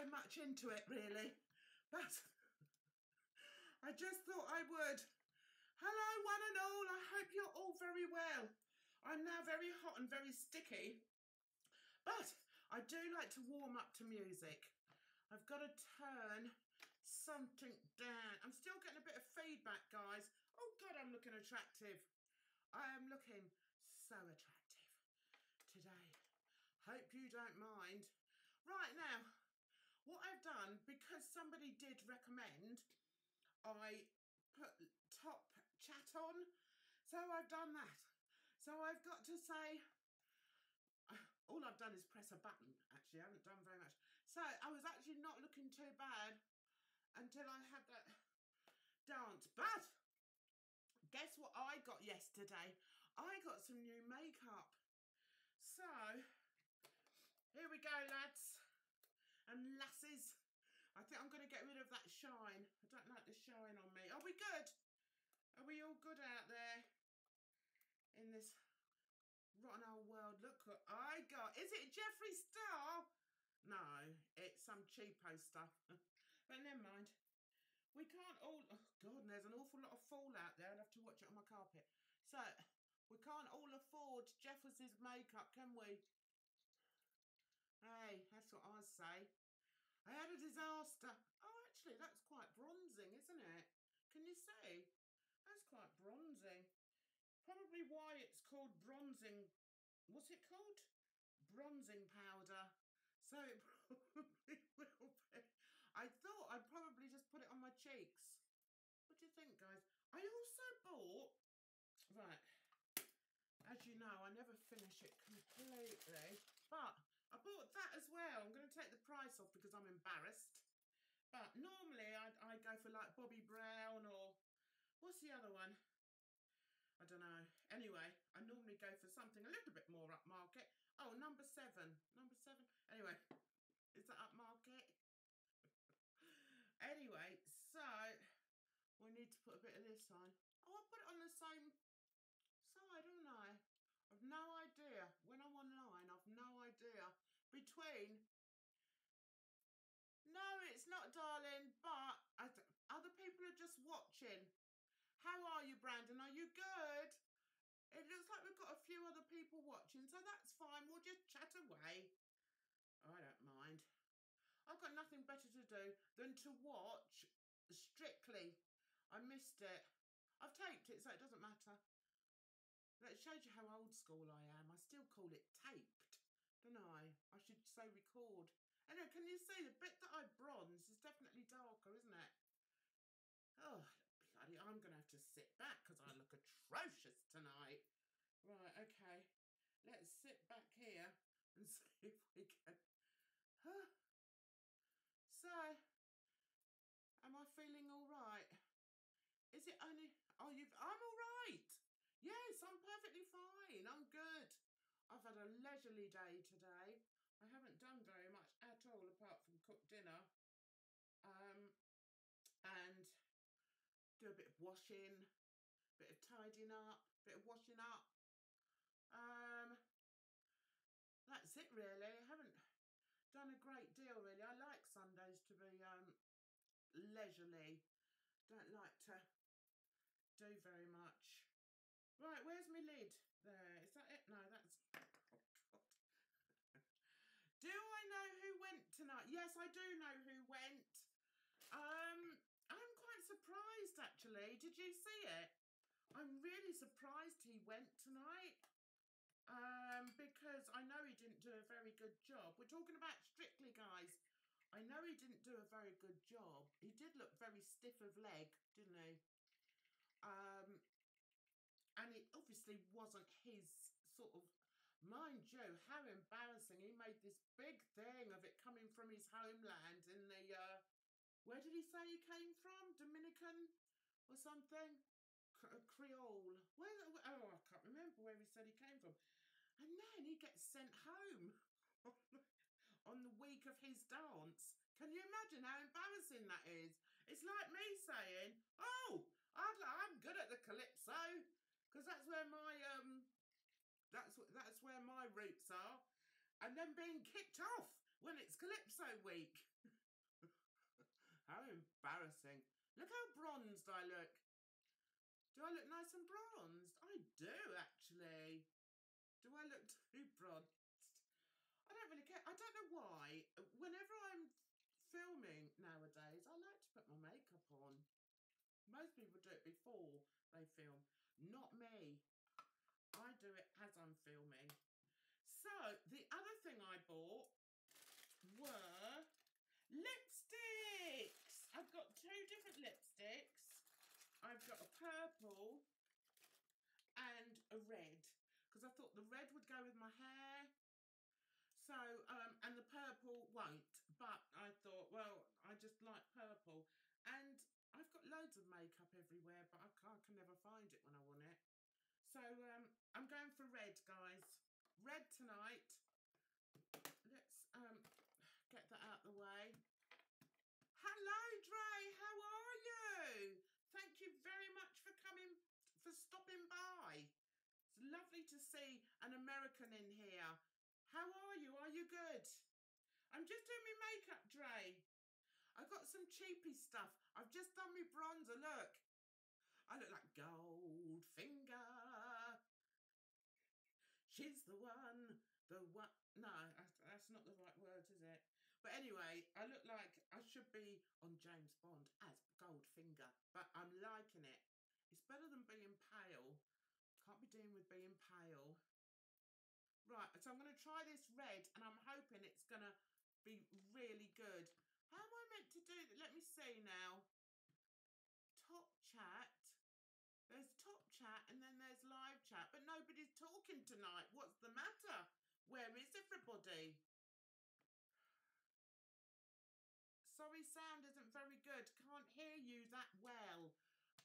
so much into it really, but I just thought I would. Hello one and all, I hope you're all very well. I'm now very hot and very sticky, but I do like to warm up to music. I've got to turn something down. I'm still getting a bit of feedback, guys. Oh God, I'm looking attractive. I am looking so attractive today. Hope you don't mind. Right now, what I've done, because somebody did recommend I put top chat on, so I've done that. So I've got to say, all I've done is press a button, actually. I haven't done very much. So I was actually not looking too bad until I had that dance. But guess what I got yesterday? I got some new makeup. So here we go, lads and lasses. I think I'm going to get rid of that shine. I don't like the shine on me. Are we good? Are we all good out there in this rotten old world? Look what I got. Is it Jeffree Star? No, it's some cheapo stuff. But never mind. We can't all... Oh, God, and there's an awful lot of fall out there. I'll have to watch it on my carpet. So, we can't all afford Jeffrey's makeup, can we? Hey, that's what I say. I had a disaster. Oh, actually, that's quite bronzing, isn't it? Can you see? That's quite bronzing. Probably why it's called bronzing. What's it called? Bronzing powder. So it probably will be. I thought I'd probably just put it on my cheeks. What do you think, guys? I also bought... Right. As you know, I never finish it completely. But I bought that as well. I'm going to take the price off because I'm embarrassed. But normally I go for like Bobbi Brown or... What's the other one? I don't know. Anyway, I normally go for something a little bit more upmarket. Oh, number 7. Number 7. Anyway, is that upmarket? Anyway, so we need to put a bit of this on. Oh, I put it on the same side, haven't I? I've no idea. When I'm online, I've no idea. Between... No, it's not, darling, but other people are just watching. How are you, Brandon? Are you good? It looks like we've got a few other people watching, so that's fine. We'll just chat away. I don't mind. I've got nothing better to do than to watch Strictly. I missed it. I've taped it, so it doesn't matter. That shows you how old school I am. I still call it taped, don't I? I should say record. Anyway, can you see the bit that I bronze is definitely darker, isn't it? Oh, bloody, I'm going to have to sit back because I look atrocious tonight. Right, okay. Let's sit back here and see if we can... So, am I feeling all right? Is it only... Oh, I'm all right. Yes, I'm perfectly fine. I'm good. I've had a leisurely day today. I haven't done very much at all apart from cook dinner. And do a bit of washing, bit of tidying up, bit of washing up. That's it really. I haven't done a great deal really. I like Sundays to be leisurely. Don't like to do very much. Right, where's my lid? There, is that it? No, that's... Oh, God. Do I know who went tonight? Yes, I do know who went. I'm quite surprised, actually. Did you see it? I'm really surprised he went tonight. Because I know he didn't do a very good job. We're talking about Strictly, guys. I know he didn't do a very good job. He did look very stiff of leg, didn't he? And it obviously wasn't his sort of... Mind you, how embarrassing. He made this big thing of it coming from his homeland in the... where did he say he came from? Dominican or something? Creole. Where? Oh, I can't remember where he said he came from. And then he gets sent home on the week of his dance. Can you imagine how embarrassing that is? It's like me saying, oh, I'm good at the calypso, because that's where my that's where my roots are, and then being kicked off when it's calypso week. How embarrassing. Look how bronzed I look. Do I look nice and bronzed? I do, actually. Do I look too bronzed? I don't really care. I don't know why. Whenever I'm filming nowadays, I like to put my makeup on. Most people do it before they film. Not me. I do it as I'm filming. So, the other thing I bought were lipsticks. I've got 2 different lipsticks. I've got a purple and a red, because I thought the red would go with my hair. So, and the purple won't, but I thought, well, I just like purple. And I've got loads of makeup everywhere, but I can never find it when I want it. So, I'm going for red, guys. Red tonight. Let's get that out of the way. Hello, Dre. How are you? Thank you very much for stopping by. It's lovely to see an American in here. How are you? Are you good? I'm just doing my makeup, Dre. I've got some cheapy stuff. I've just done my bronzer. Look. I look like Goldfinger. She's the one. No, that's not the right words, is it? But anyway, I look like I should be on James Bond as Goldfinger. But I'm liking it. It's better than being pale. Can't be doing with being pale. Right, so I'm going to try this red, and I'm hoping it's going to be really good. How am I meant to do that? Let me see now. Top chat. There's top chat, and then there's live chat, but nobody's talking tonight. What's the matter? Where is everybody? Sorry, sound isn't very good. Can't hear you that well.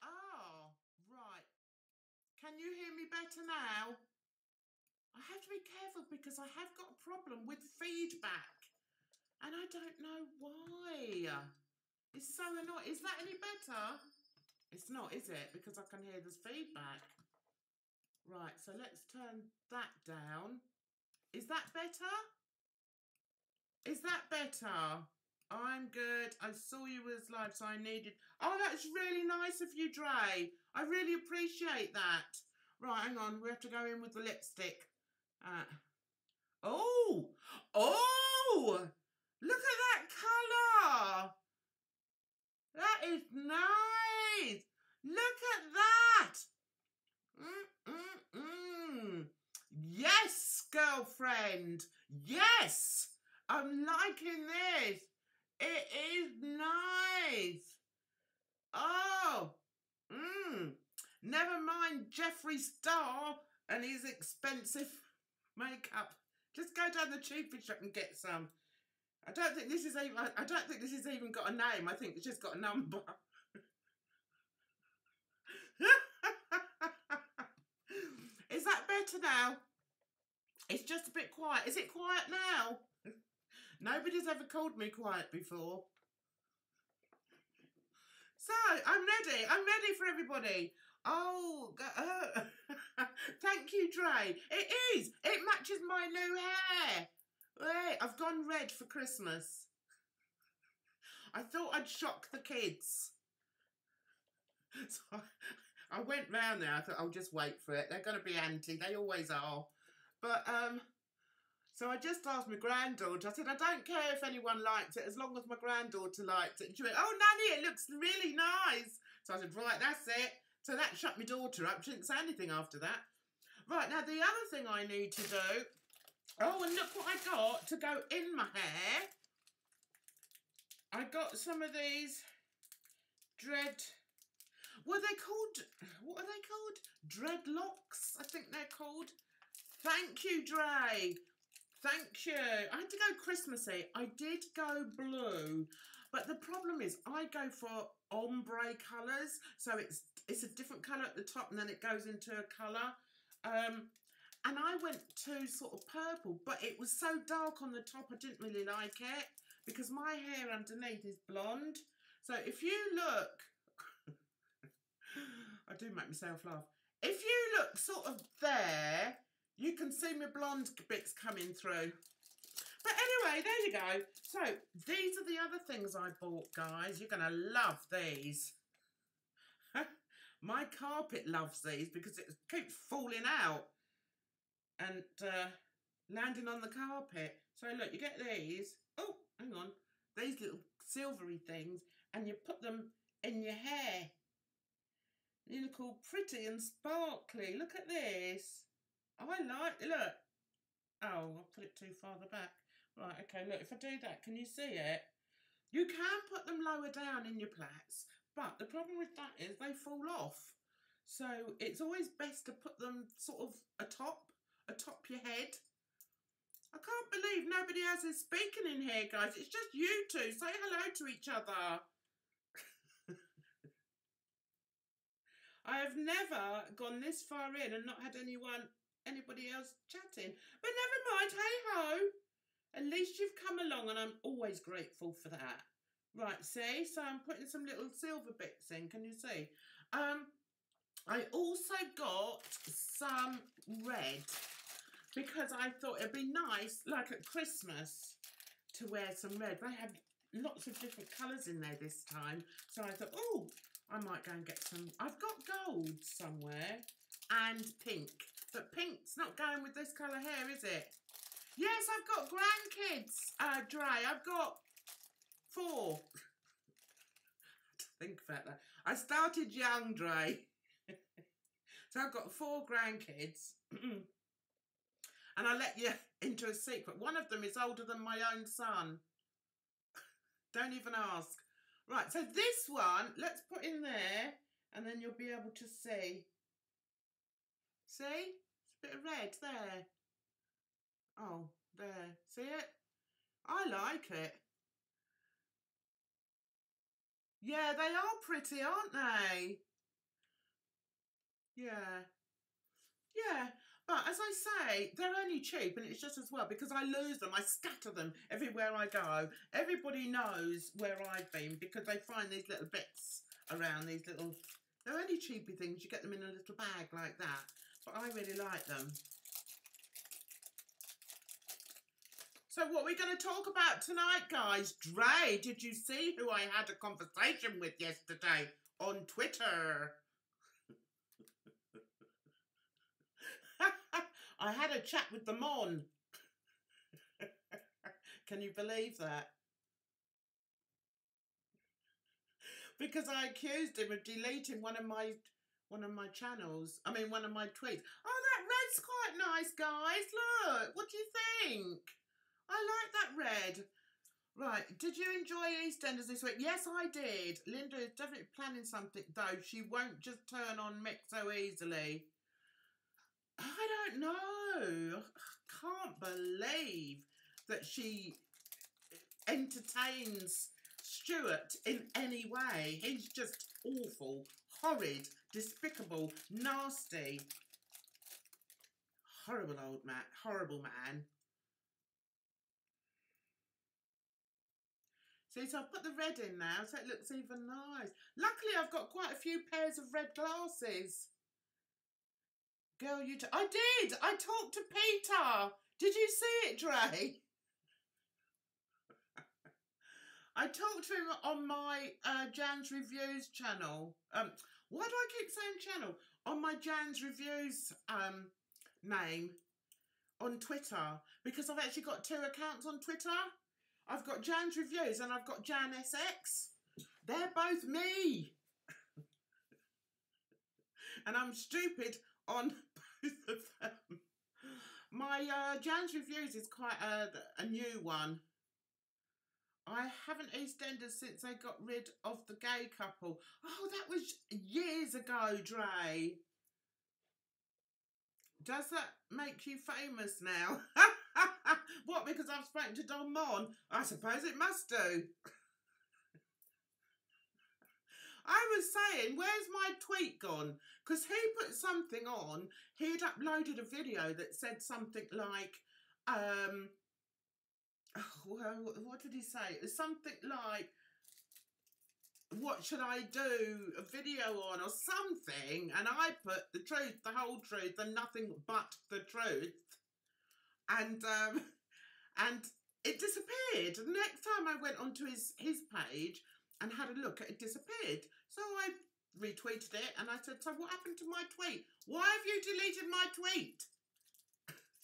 Ah, right. Can you hear me better now? I have to be careful because I have got a problem with feedback. And I don't know why. It's so annoying. Is that any better? It's not, is it? Because I can hear there's feedback. Right, so let's turn that down. Is that better? Is that better? I'm good. I saw you was live, so I needed... Oh, that's really nice of you, Dre. I really appreciate that. Right, hang on. We have to go in with the lipstick. Oh! Oh! Look at that colour! That is nice! Look at that! Yes, girlfriend! Yes! I'm liking this! It is nice! Oh! Never mind Jeffree Star and his expensive makeup. Just go down the cheapest shop and get some. I don't think this is even got a name. I think it's just got a number. Is that better now? It's just a bit quiet. Is it quiet now? Nobody's ever called me quiet before. So, I'm ready. I'm ready for everybody. Oh, thank you, Dre. It is. It matches my new hair. Wait, I've gone red for Christmas. I thought I'd shock the kids. So I went round there. I thought I'll just wait for it. They're going to be anti. They always are. But, so I just asked my granddaughter. I said, I don't care if anyone liked it as long as my granddaughter liked it. And she went, oh, Nanny, it looks really nice. So I said, right, that's it. So that shut my daughter up. She didn't say anything after that. Right, now the other thing I need to do... Oh, and look what I got to go in my hair. I got some of these what are they called? What are they called? Dreadlocks, I think they're called. Thank you, Dre. Thank you. I had to go Christmassy. I did go blue, but the problem is I go for ombre colours. So it's a different colour at the top and then it goes into a colour. And I went to sort of purple, but it was so dark on the top I didn't really like it because my hair underneath is blonde. So if you look... I do make myself laugh. If you look sort of there, you can see my blonde bits coming through. But anyway, there you go. So these are the other things I bought, guys. You're going to love these. My carpet loves these because it keeps falling out and landing on the carpet. So look, you get these. Oh, hang on. These little silvery things, and you put them in your hair. You look all pretty and sparkly. Look at this. I like, look. Oh, I'll put it too far back. Right, okay, look, if I do that, can you see it? You can put them lower down in your plaits, but the problem with that is they fall off. So it's always best to put them sort of atop your head. I can't believe nobody else is speaking in here, guys. It's just you two. Say hello to each other. I have never gone this far in and not had anybody else chatting. But never mind, hey-ho. At least you've come along and I'm always grateful for that. Right, see? So I'm putting some little silver bits in. Can you see? I also got some red because I thought it'd be nice, like at Christmas, to wear some red. They have lots of different colours in there this time. So I thought, oh, I might go and get some. I've got gold somewhere and pink. But pink's not going with this colour hair, is it? Yes, I've got grandkids, Dre. I've got 4. Think about that. I started young, Dre. So I've got 4 grandkids. And I'll let you into a secret. One of them is older than my own son. Don't even ask. Right, so this one, let's put in there, and then you'll be able to see. See? It's a bit of red there. Oh, there. See it? I like it. Yeah, they are pretty, aren't they? Yeah. Yeah. But as I say, they're only cheap, and it's just as well because I lose them. I scatter them everywhere I go. Everybody knows where I've been because they find these little bits around, these little... They're only cheapy things. You get them in a little bag like that. But I really like them. So what are we going to talk about tonight, guys? Dre, did you see who I had a conversation with yesterday on Twitter? I had a chat with the Monn. Can you believe that? Because I accused him of deleting one of my channels. I mean, one of my tweets. Oh, that red's quite nice, guys. Look, what do you think? I like that red. Right, did you enjoy EastEnders this week? Yes, I did. Linda is definitely planning something, though. She won't just turn on Mick so easily. I don't know. I can't believe that she entertains Stuart in any way. He's just awful, horrid, despicable, nasty. Horrible old man. Horrible man. See, so I've put the red in now, so it looks even nice. Luckily, I've got quite a few pairs of red glasses. Girl, I did! I talked to Peter! Did you see it, Dre? I talked to him on my Jan's Reviews channel. Why do I keep saying channel? On my Jan's Reviews name on Twitter. Because I've actually got 2 accounts on Twitter. I've got Jan's Reviews and I've got Jan SX. They're both me. And I'm stupid on both of them. My Jan's Reviews is quite a new one. I haven't EastEnders since they got rid of the gay couple. Oh, that was years ago, Dre. Does that make you famous now? What, because I've spoken to Don Monn? I suppose it must do. I was saying, where's my tweet gone? Because he put something on. He'd uploaded a video that said something like, well, what did he say? It was something like, what should I do a video on or something? And I put the truth, the whole truth, and nothing but the truth. And it disappeared. The next time I went onto his page and had a look, it disappeared. So I retweeted it and I said, so what happened to my tweet? Why have you deleted my tweet?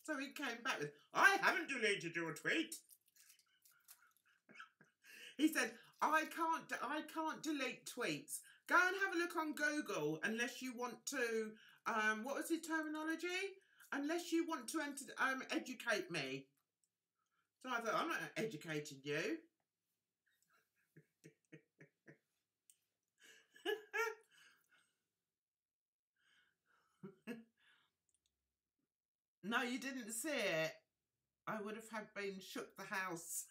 So he came back with, I haven't deleted your tweet. He said, I can't delete tweets. Go and have a look on Google unless you want to, what was his terminology? Unless you want to educate me. So I thought, I'm not educating you. No, you didn't see it. I would have been shook the house.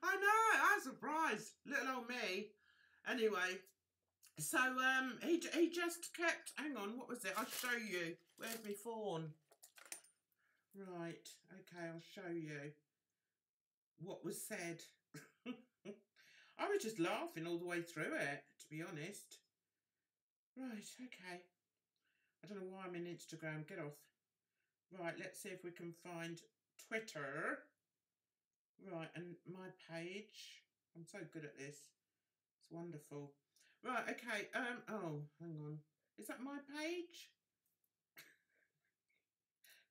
I know, I'm surprised. Little old me. Anyway, so he just kept, hang on, what was it? I'll show you. Where's my phone? Right, okay, I'll show you what was said. I was just laughing all the way through it, to be honest. Right, okay. I don't know why I'm in Instagram. Get off. Right, let's see if we can find Twitter. Right, and my page. I'm so good at this. It's wonderful. Right, okay. Oh, hang on. Is that my page?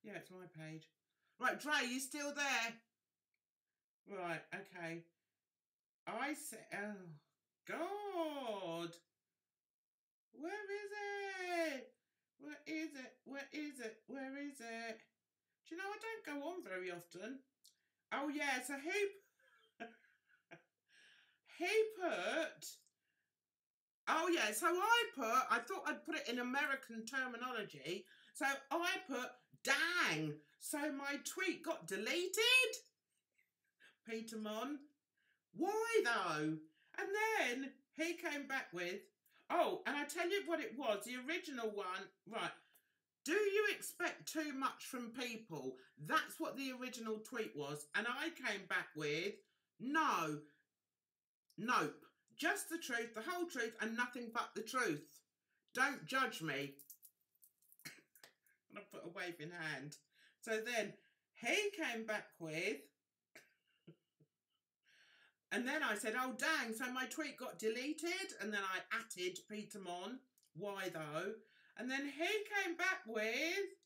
Yeah, it's my page. Right, Dre, you still there? Right, okay. I said, oh, God. Where is it? Where is it? Where is it? Where is it? Do you know, I don't go on very often. Oh, yeah, so he put, oh, yeah, so I thought I'd put it in American terminology. So I put, dang, so my tweet got deleted? Peter Monn. Why, though? And then he came back with, oh, and I tell you what it was, the original one, right. Do you expect too much from people? That's what the original tweet was. And I came back with, no, nope, just the truth, the whole truth, and nothing but the truth. Don't judge me. And I put a waving hand. So then he came back with, and then I said, oh, dang, so my tweet got deleted. And then I added Peter Monn. Why, though? And then he came back with,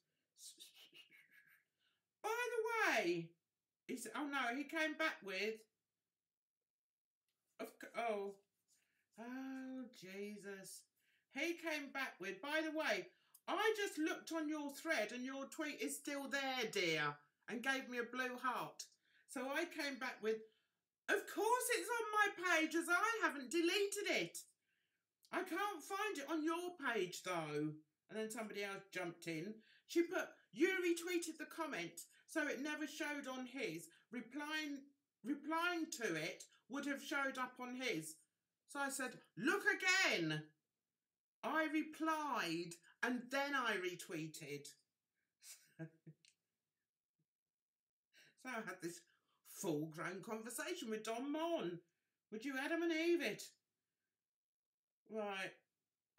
by the way, he said, oh no, he came back with, oh, Jesus. He came back with, by the way, I just looked on your thread and your tweet is still there, dear, and gave me a blue heart. So I came back with, of course it's on my page as I haven't deleted it. I can't find it on your page though. And then somebody else jumped in. She put, you retweeted the comment, so it never showed on his. Replying to it would have showed up on his. So I said, look again. I replied and then I retweeted. So I had this full-grown conversation with Don Monn. Would you Adam and Eve it? Right.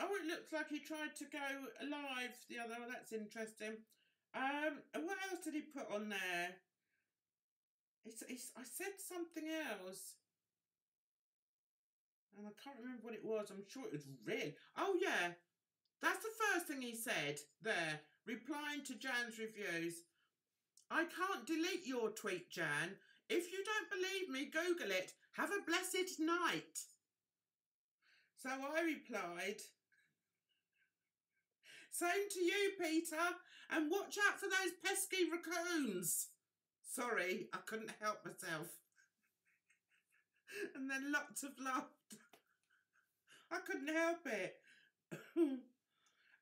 Oh, it looks like he tried to go live the other. Oh, that's interesting. What else did he put on there? I said something else. And I can't remember what it was. I'm sure it was really... Oh, yeah. That's the first thing he said there. Replying to Jan's reviews. I can't delete your tweet, Jan. If you don't believe me, Google it. Have a blessed night. So I replied... Same to you, Peter, and watch out for those pesky raccoons. Sorry, I couldn't help myself. And then lots of laughter. I couldn't help it.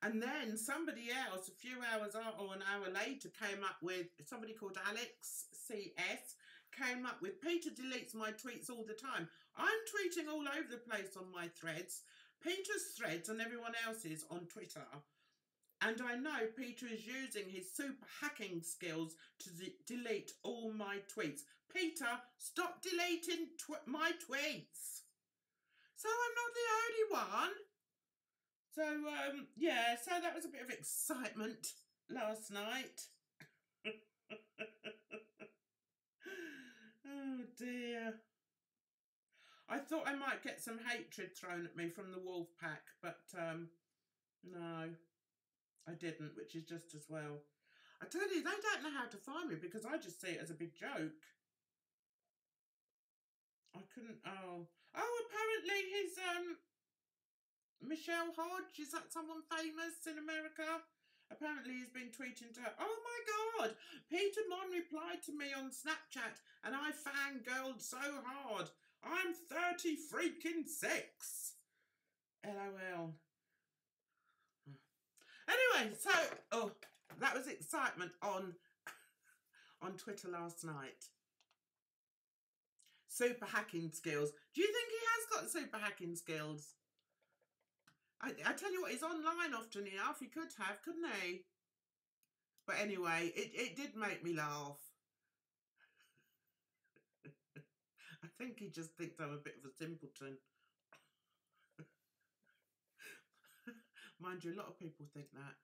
And then somebody else, a few hours or an hour later, came up with, somebody called Alex CS, came up with, Peter deletes my tweets all the time. I'm tweeting all over the place on my threads. Peter's threads and everyone else's on Twitter. And I know Peter is using his super hacking skills to delete all my tweets. Peter, stop deleting my tweets. So I'm not the only one. So, yeah, so that was a bit of excitement last night. Oh dear. I thought I might get some hatred thrown at me from the wolf pack, but no, I didn't, which is just as well. I tell you, they don't know how to find me because I just see it as a big joke. I couldn't. Oh, apparently his Michelle Hodge, is that someone famous in America? Apparently he's been tweeting to her. Oh my God, Peter Monn replied to me on Snapchat and I fangirled so hard. I'm 30 freaking 6. LOL. Anyway, so, that was excitement on Twitter last night. Super hacking skills. Do you think he has got super hacking skills? I tell you what, he's online often enough. He could have, couldn't he? But anyway, it did make me laugh. I think he just thinks I'm a bit of a simpleton. Mind you, a lot of people think that.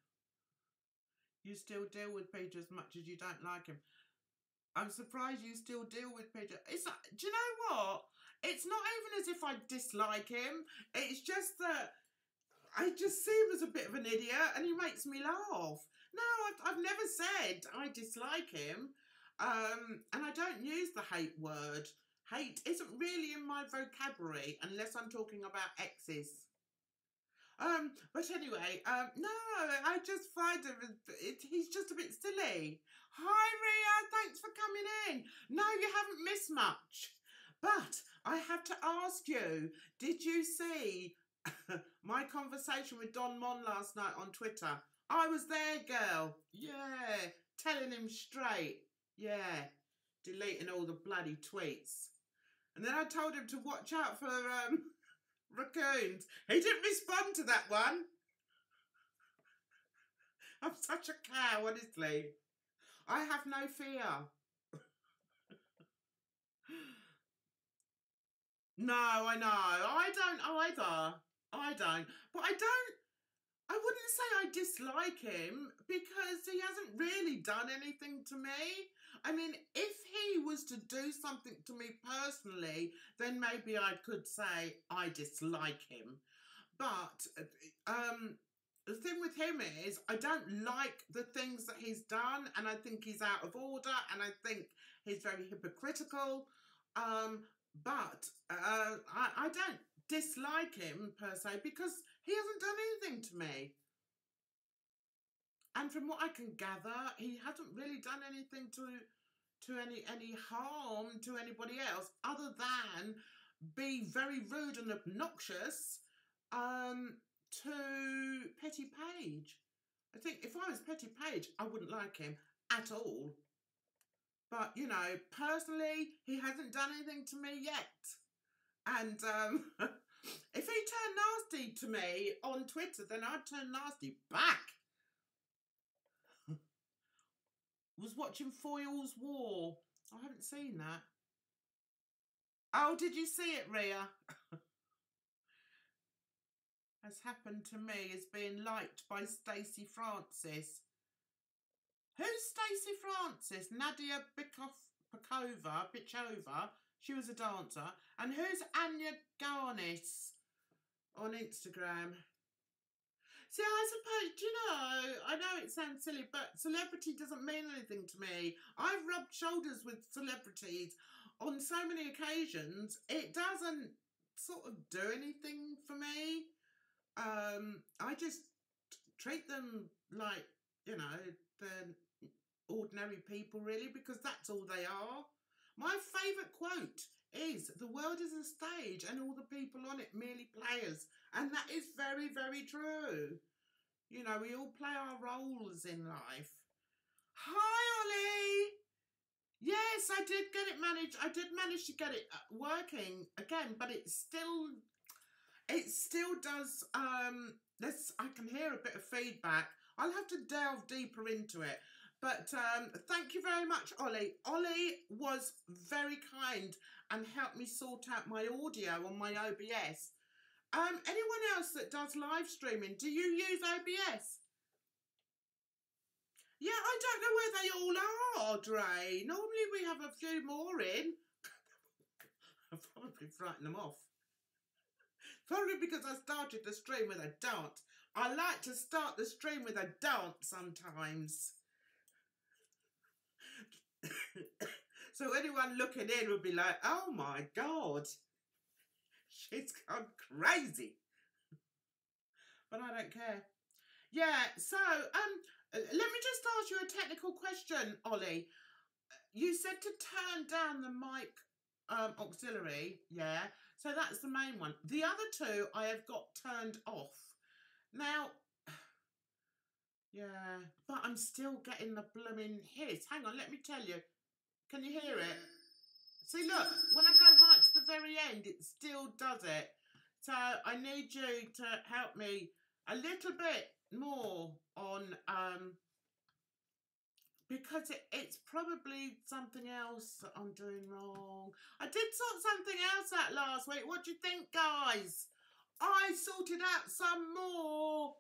You still deal with Peter as much as you don't like him. I'm surprised you still deal with Peter. It's like, do you know what? It's not even as if I dislike him. It's just that I just see him as a bit of an idiot and he makes me laugh. No, I've never said I dislike him. And I don't use the hate word. Hate isn't really in my vocabulary unless I'm talking about exes. But anyway, no, I just find him, he's just a bit silly. Hi, Ria, thanks for coming in. No, you haven't missed much. But I have to ask you, did you see my conversation with Don Monn last night on Twitter? I was there, girl. Yeah, telling him straight. Yeah, deleting all the bloody tweets. And then I told him to watch out for raccoons. He didn't respond to that one. I'm such a cow, honestly. I have no fear. No, I know. I don't either. I don't. But I wouldn't say I dislike him because he hasn't really done anything to me. I mean, if he was to do something to me personally, then maybe I could say I dislike him. But the thing with him is I don't like the things that he's done, and I think he's out of order, and I think he's very hypocritical. But I don't dislike him per se because he hasn't done anything to me. And from what I can gather, he hasn't really done anything to any harm to anybody else other than be very rude and obnoxious to Petty Page. I think if I was Petty Page, I wouldn't like him at all. But, you know, personally, he hasn't done anything to me yet. And if he turned nasty to me on Twitter, then I'd turn nasty back. Was watching Foyle's War. I haven't seen that. Oh, did you see it, Ria? Has happened to me is being liked by Stacey Francis. Who's Stacey Francis? Nadia Bichova. She was a dancer. And who's Anya Garnis on Instagram? See, I suppose, do you know, I know it sounds silly, but celebrity doesn't mean anything to me. I've rubbed shoulders with celebrities on so many occasions. It doesn't sort of do anything for me. I just treat them like, you know, they're ordinary people, really, because that's all they are. My favourite quote is, the world is a stage and all the people on it merely players. And that is very, very true. You know, we all play our roles in life. Hi, Ollie. Yes, I did get it managed. I did manage to get it working again, but it still does, I can hear a bit of feedback. I'll have to delve deeper into it. But thank you very much, Ollie. Ollie was very kind and helped me sort out my audio on my OBS. Anyone else that does live streaming, do you use OBS? Yeah, I don't know where they all are, Dre. Normally we have a few more in. I've probably frightened them off. Probably because I started the stream with a dance. I like to start the stream with a dance sometimes. So anyone looking in would be like, oh my God, she's gone crazy. But I don't care. Yeah, so let me just ask you a technical question, Ollie. You said to turn down the mic auxiliary, yeah? So that's the main one. The other two I have got turned off. Now, yeah, but I'm still getting the blooming hiss. Hang on, let me tell you. Can you hear it? See, look, when I go right to the very end, it still does it. So I need you to help me a little bit more on, because it's probably something else that I'm doing wrong. I did sort something else out last week. What do you think, guys? I sorted out some more.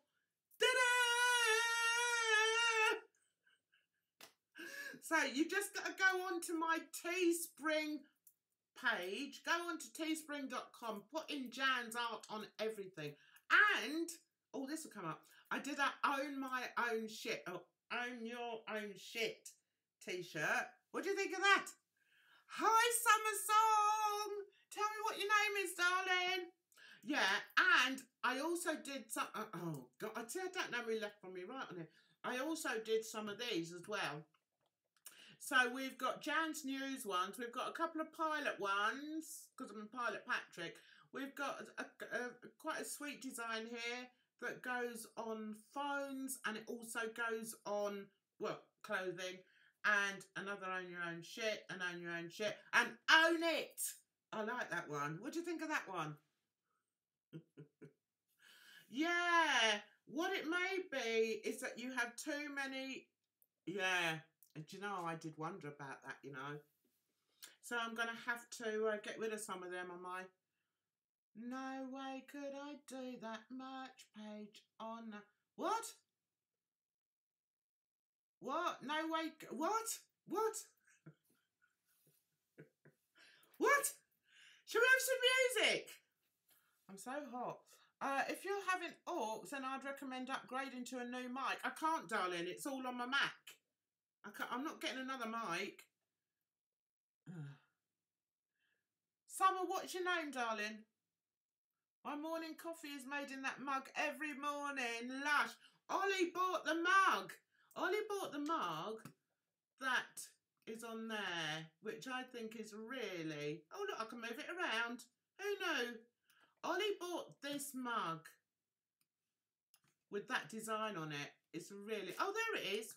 So you just got to go onto my Teespring page. Go on to teespring.com. Put in Jan's art on everything. And, oh, this will come up. I did a own my own shit. Oh, own your own shit t-shirt. What do you think of that? Hi, Summer Song. Tell me what your name is, darling. Yeah, and I also did some, oh God, I don't know who left from me right on here. I also did some of these as well. So we've got Jan's News ones. We've got a couple of pilot ones, because I'm a Pilot Patrick. We've got quite a sweet design here that goes on phones, and it also goes on, well, clothing, and another Own Your Own Shit, and Own Your Own Shit, and Own It. I like that one. What do you think of that one? Yeah, what it may be is that you have too many, yeah. And do you know, I did wonder about that, you know. So I'm going to have to get rid of some of them on my... No way could I do that merch page on... What? What? No way... What? What? What? Shall we have some music? I'm so hot. If you're having aux, then I'd recommend upgrading to a new mic. I can't, darling. It's all on my Mac. I'm not getting another mic. Summer, what's your name, darling? My morning coffee is made in that mug every morning. Lush. Ollie bought the mug. Ollie bought the mug that is on there, which I think is really... Oh, look, I can move it around. Who knew? Ollie bought this mug with that design on it. It's really... Oh, there it is.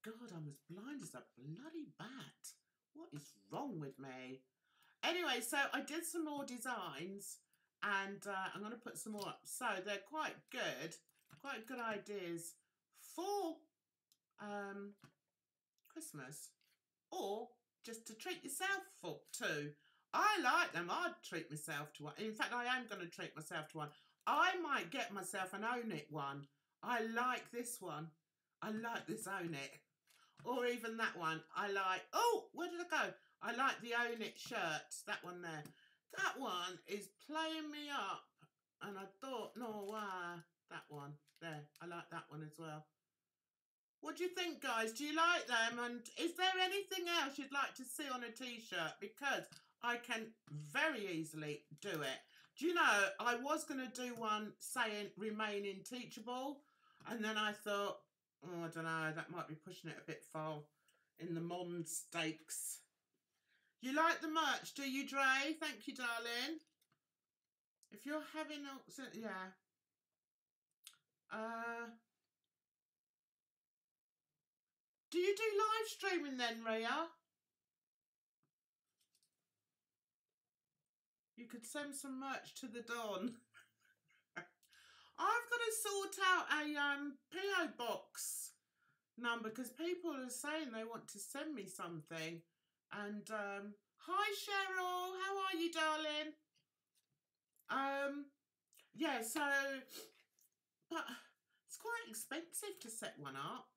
God, I'm as blind as a bloody bat. What is wrong with me? Anyway, so I did some more designs, and I'm going to put some more up. So they're quite good ideas for Christmas, or just to treat yourself to. I like them. I'd treat myself to one. In fact, I am going to treat myself to one. I might get myself an Own It one. I like this one. I like this Own It. Or even that one. I like... Oh, where did I go? I like the Own It shirts. That one there. That one is playing me up. And I thought, no, that one. There. I like that one as well. What do you think, guys? Do you like them? And is there anything else you'd like to see on a t-shirt? Because I can very easily do it. Do you know, I was going to do one saying remaining teachable. And then I thought, oh, I don't know, that might be pushing it a bit far in the Monn stakes. You like the merch, do you, Dre? Thank you, darling. If you're having, yeah. Do you do live streaming then, Rhea? You could send some merch to the Don. I've got to sort out a PO box number because people are saying they want to send me something. And hi Cheryl, how are you, darling? Yeah, so but it's quite expensive to set one up.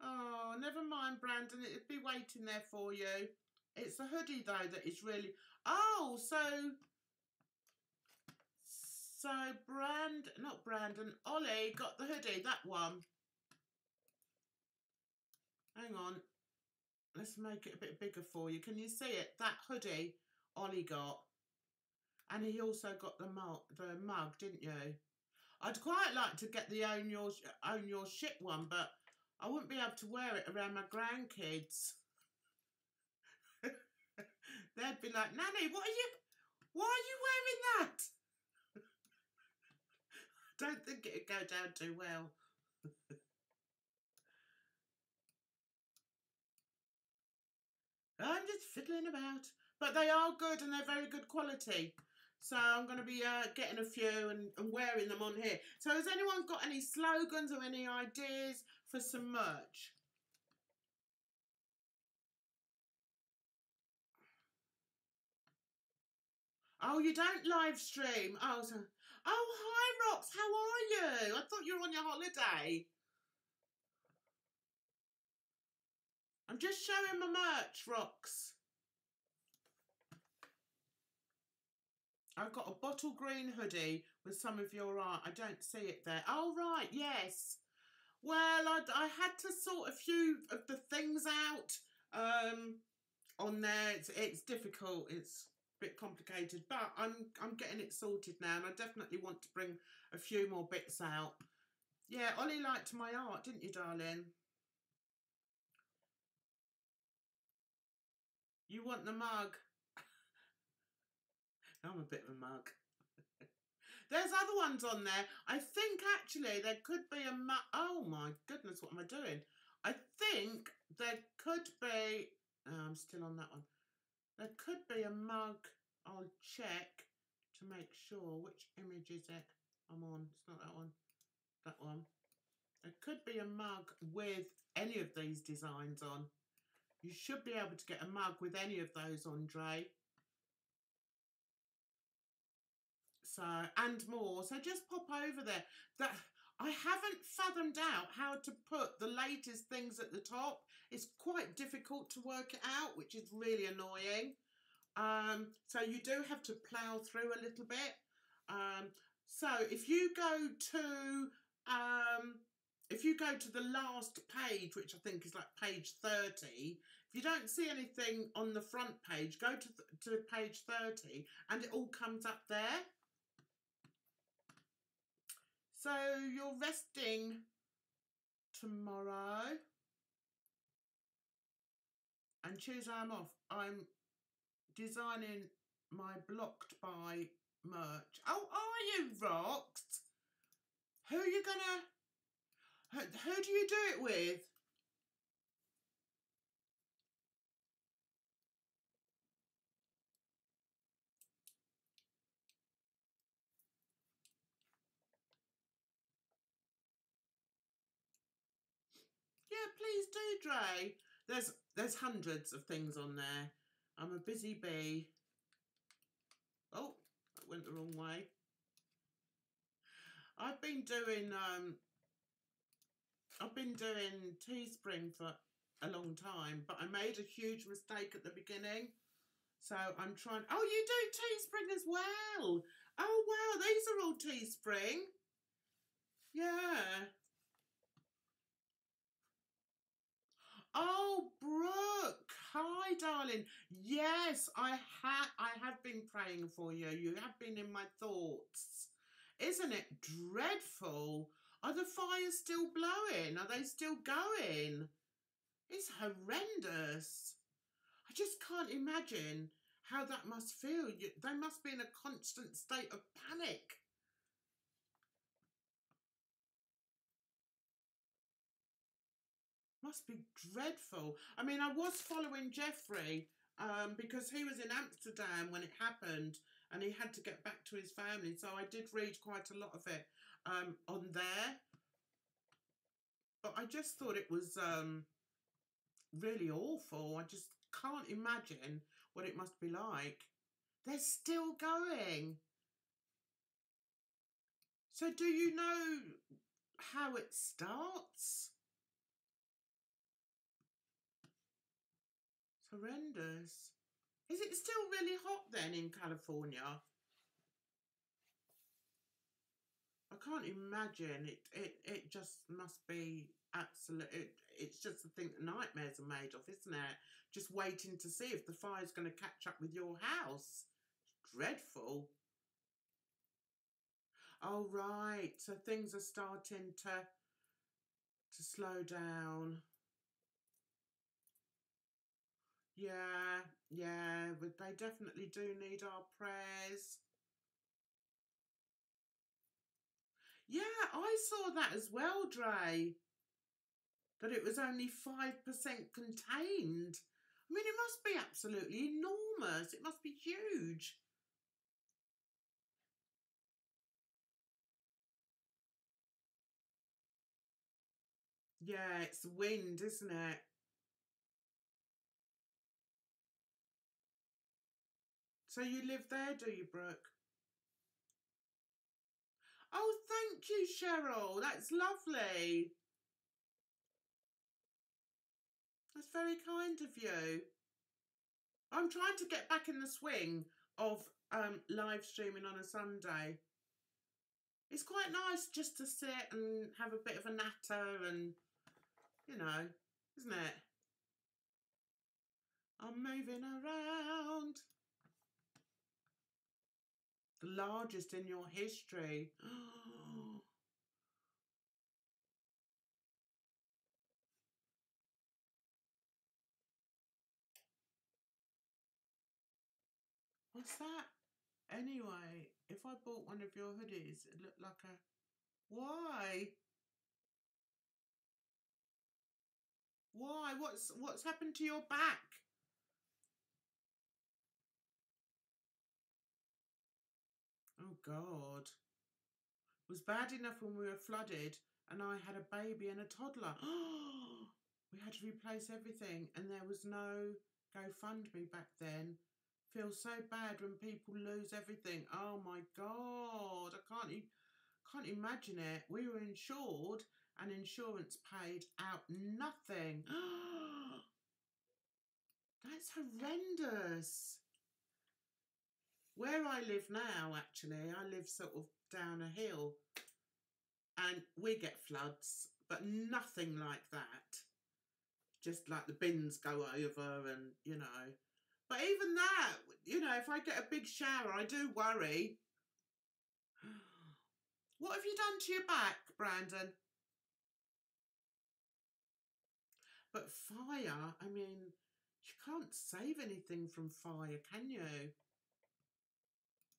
Oh, never mind, Brandon, it'd be waiting there for you. It's the hoodie though that is really... Oh, so not Brandon, Ollie got the hoodie, that one. Hang on. Let's make it a bit bigger for you. Can you see it? That hoodie Ollie got. And he also got the mug, didn't you? I'd quite like to get the own your shit one, but I wouldn't be able to wear it around my grandkids. They'd be like, Nanny, why are you wearing that? Don't think it'd go down too well. I'm just fiddling about. But they are good and they're very good quality. So I'm going to be getting a few and wearing them on here. So has anyone got any slogans or any ideas for some merch? Oh, you don't live stream? Oh, hi, Rox. How are you? I thought you were on your holiday. I'm just showing my merch, Rox. I've got a bottle green hoodie with some of your art. I don't see it there. Oh, right, yes. Well, I had to sort a few of the things out on there. It's difficult. It's a bit complicated, but I'm getting it sorted now, and I definitely want to bring a few more bits out. Yeah, Ollie liked my art, didn't you, darling? You want the mug? I'm a bit of a mug. There's other ones on there. I think actually there could be a mug. Oh my goodness, what am I doing? I think there could be... Oh, I'm still on that one. There could be a mug. I'll check to make sure. Which image is it? I'm on. It's not that one. That one. There could be a mug with any of these designs on. You should be able to get a mug with any of those on, Dre. So, and more. So just pop over there. That I haven't fathomed out how to put the latest things at the top. It's quite difficult to work it out, which is really annoying. So you do have to plough through a little bit. So if you go to the last page, which I think is like page 30, if you don't see anything on the front page, go to page 30 and it all comes up there. So you're resting tomorrow and Tuesday I'm off. I'm designing my blocked by merch. Oh, are you, Rox? Who are you gonna... Who do you do it with? Yeah, please do, Dre. There's hundreds of things on there. I'm a busy bee. Oh, that went the wrong way. I've been doing Teespring for a long time, but I made a huge mistake at the beginning. So I'm trying... Oh, you do Teespring as well. Oh, wow, these are all Teespring. Yeah. Oh, Brooke. Hi, darling. Yes, I have been praying for you. You have been in my thoughts. Isn't it dreadful? Are the fires still blowing? Are they still going? It's horrendous. I just can't imagine how that must feel. They must be in a constant state of panic. Must be dreadful. I mean, I was following Jeffrey because he was in Amsterdam when it happened and he had to get back to his family. So I did read quite a lot of it on there. But I just thought it was really awful. I just can't imagine what it must be like. They're still going. So do you know how it starts? So Horrendous. Is it still really hot then in California? I can't imagine. It just must be absolute. It's just the thing that nightmares are made of, isn't it? Just waiting to see if the fire's going to catch up with your house. It's dreadful. Oh, right. So things are starting to slow down. Yeah, but they definitely do need our prayers. Yeah, I saw that as well, Dre. That it was only 5% contained. I mean, it must be absolutely enormous. It must be huge. Yeah, it's the wind, isn't it? So you live there, do you, Brooke? Oh, thank you, Cheryl. That's lovely. That's very kind of you. I'm trying to get back in the swing of live streaming on a Sunday. It's quite nice just to sit and have a bit of a natter and, you know, isn't it? I'm moving around. The largest in your history. What's that? Anyway, if I bought one of your hoodies, it looked like a... Why? Why? What's happened to your back? Oh, God. It was bad enough when we were flooded and I had a baby and a toddler. We had to replace everything and there was no GoFundMe back then. Feels so bad when people lose everything. Oh, my God. I can't imagine it. We were insured and insurance paid out nothing. That's horrendous. Where I live now, actually, I live sort of down a hill and we get floods, but nothing like that. Just like the bins go over and, you know. But even that, you know, if I get a big shower, I do worry. What have you done to your back, Brandon? But fire, I mean, you can't save anything from fire, can you?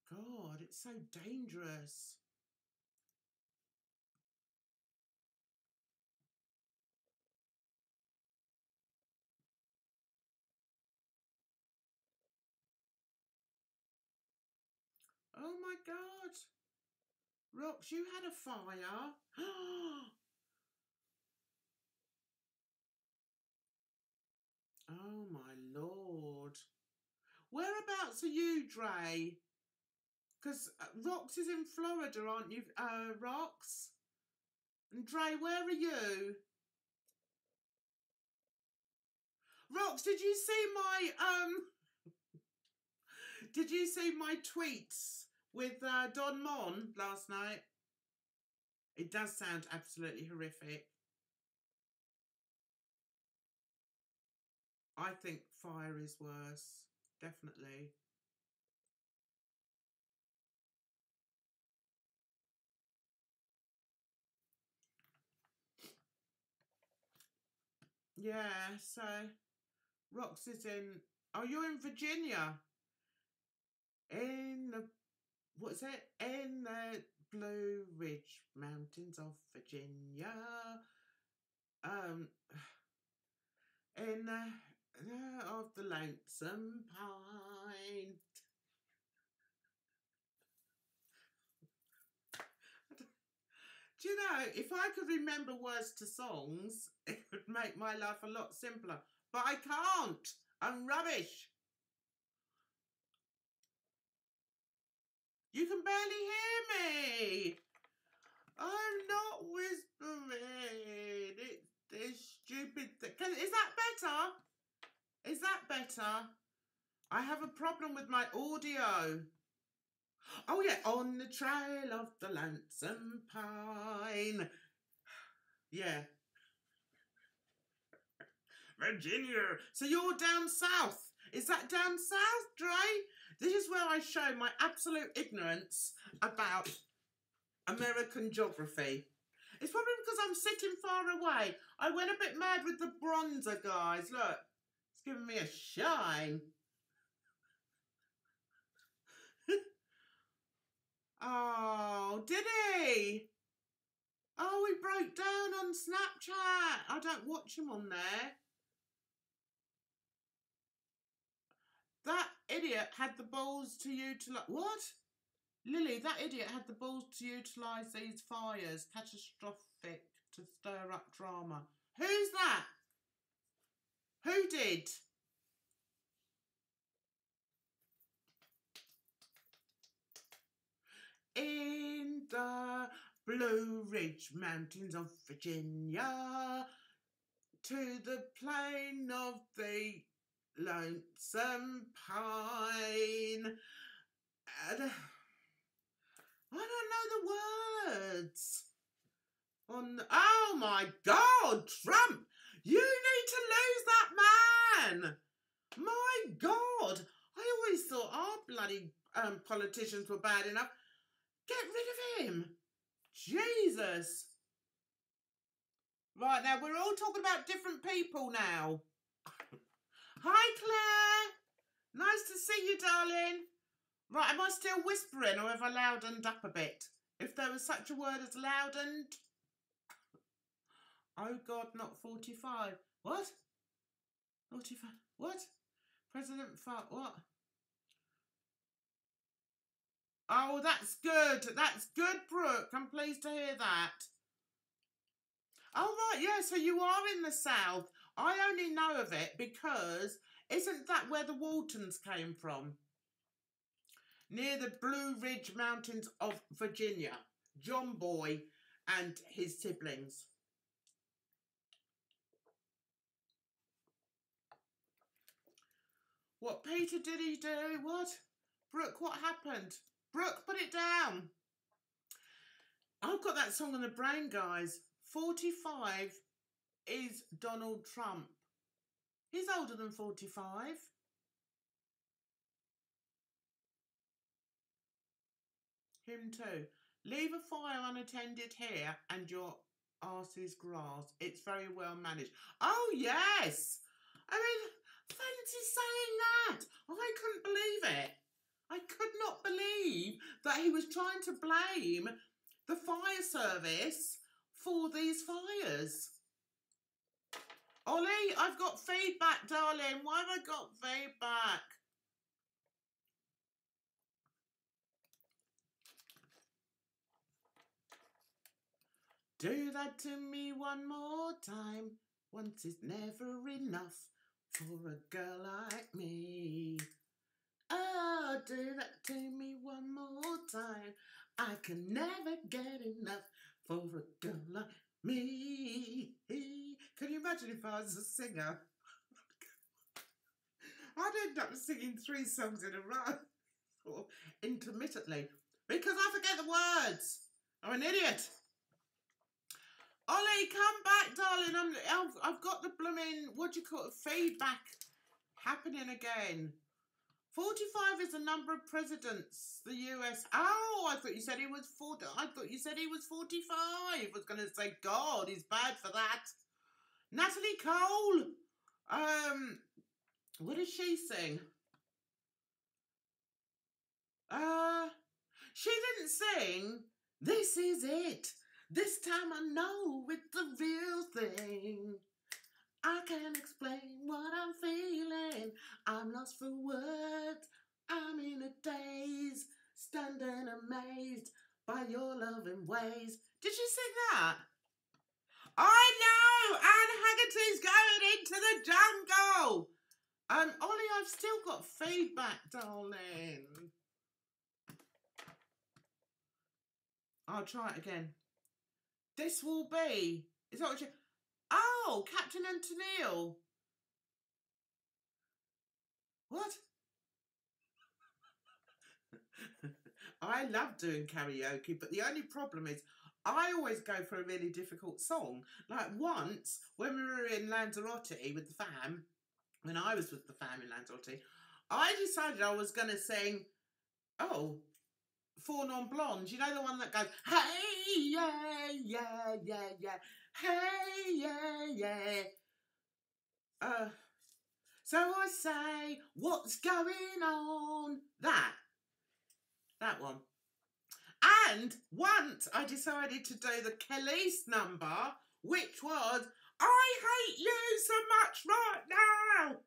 God, it's so dangerous. Oh my God. Rox, you had a fire. Oh my Lord. Whereabouts are you, Dre? Because Rox is in Florida, aren't you, Rox? And Dre, where are you? Rox, did you see my tweets with Don Monn last night? It does sound absolutely horrific. I think fire is worse, definitely. Yeah, so Rox is in... Oh, you're in Virginia. In the... What's it? In the Blue Ridge Mountains of Virginia. In the... of the Lonesome Pine. Do you know, if I could remember words to songs, it would make my life a lot simpler. But I can't. I'm rubbish. You can barely hear me. I'm not whispering. It's this stupid thing. Is that better? Is that better. I have a problem with my audio. Oh yeah, on the trail of the lonesome pine. Yeah. Virginia. So you're down south. Is that down south, Dre? This is where I show my absolute ignorance about American geography. It's probably because I'm sitting far away. I went a bit mad with the bronzer, guys. Look, it's giving me a shine. Oh, did he? Oh, he broke down on Snapchat. I don't watch him on there. That idiot had the balls to utilise... What? Lily, that idiot had the balls to utilise these fires. Catastrophic to stir up drama. Who's that? Who did? In the Blue Ridge Mountains of Virginia, to the plain of the lonesome pine. And, I don't know the words. Oh my God, Trump! You need to lose that man! My God! I always thought our bloody politicians were bad enough. Get rid of him! Jesus! Right, now we're all talking about different people now. Hi, Claire! Nice to see you, darling. Right, am I still whispering or have I loudened up a bit? If there was such a word as loudened. Oh God, not 45. What? 45. What? President what? Oh, that's good. That's good, Brooke. I'm pleased to hear that. Oh, right, yeah, so you are in the South. I only know of it because isn't that where the Waltons came from? Near the Blue Ridge Mountains of Virginia. John Boy and his siblings. What Peter did he do? What? Brooke, what happened? Brooke, put it down. I've got that song on the brain, guys. 45 is Donald Trump. He's older than 45. Him too. Leave a fire unattended here and your arse is grass. It's very well managed. Oh, yes. I mean, fancy saying that. I couldn't believe it. I could not believe that he was trying to blame the fire service for these fires. Ollie, I've got feedback, darling. Why have I got feedback? Do that to me one more time. Once is never enough for a girl like me. Oh, do that to me one more time. I can never get enough for a girl like me. Can you imagine if I was a singer? I'd end up singing 3 songs in a row, or intermittently, because I forget the words. I'm an idiot. Ollie, come back, darling. I've got the blooming, what do you call it, feedback happening again. 45 is the number of presidents the US. Oh, I thought you said he was 40. I thought you said he was 45. I was going to say, God, he's bad for that. Natalie Cole. What does she sing? She didn't sing This Is It. This time I know it's the real thing. I can't explain what I'm feeling. I'm lost for words. I'm in a daze, stunned and amazed by your loving ways. Did you sing that? I know! Anne Haggerty's going into the jungle! Ollie, I've still got feedback, darling. I'll try it again. This will be... Is that what you... Oh, Captain and Tennille. What? I love doing karaoke, but the only problem is I always go for a really difficult song. Like once, when we were in Lanzarote with the fam, when I was with the fam in Lanzarote, I decided I was going to sing, Four Non Blondes. You know the one that goes, hey, yeah, yeah, yeah, yeah, hey, yeah, yeah. So I say, what's going on? That one. And once I decided to do the Khalees number, which was, I hate you so much right now.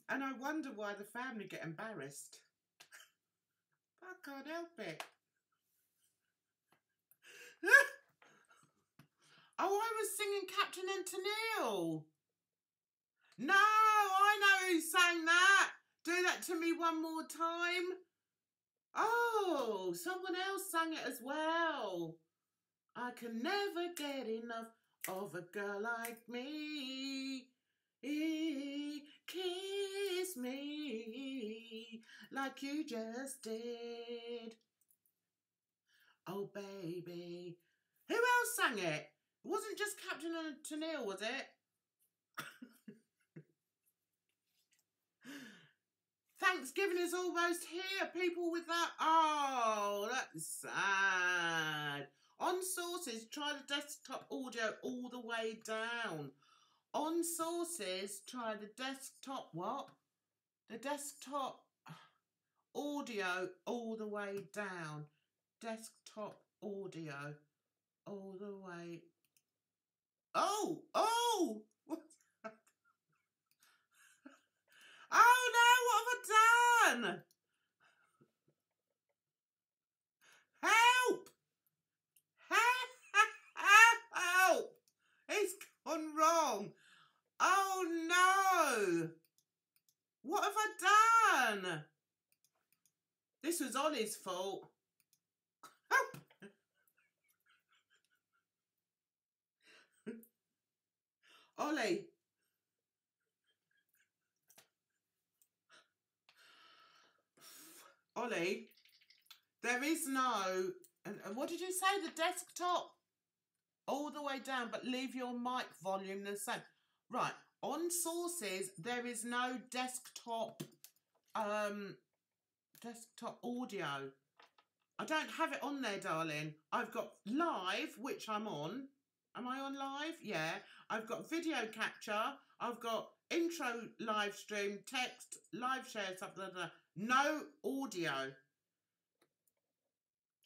And I wonder why the family get embarrassed. I can't help it. Oh, I was singing Captain and Tennille. No, I know who sang that. Do that to me one more time. Oh, someone else sang it as well. I can never get enough of a girl like me. Kiss me like you just did. Oh, baby. Who else sang it? It wasn't just Captain and Tennille, was it? Thanksgiving is almost here. People with that. Oh, that's sad. On sources, try the desktop audio all the way down. On sources, try the desktop what? The desktop audio all the way down. Desktop audio all the way. Oh! What's that? Oh no, what have I done? Help! Help! It's gone wrong. Oh no! What have I done? This was Ollie's fault. Help! Ollie. Ollie, there is no... And what did you say? The desktop? All the way down, but leave your mic volume the same. Right. On sources, there is no desktop desktop audio. I don't have it on there, darling. I've got live, which I'm on. Am I on live? Yeah. I've got video capture. I've got intro live stream, text, live share, stuff, blah, blah. No audio.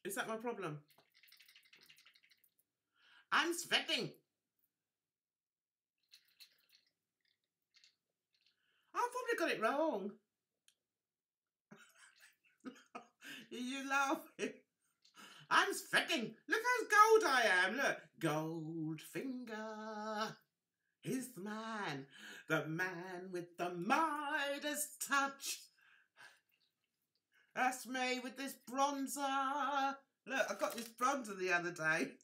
Is that my problem? I'm sweating. I've probably got it wrong. You laughing? I'm sweating. Look how gold I am. Look. Goldfinger is the man with the Midas touch. That's me with this bronzer. Look, I got this bronzer the other day.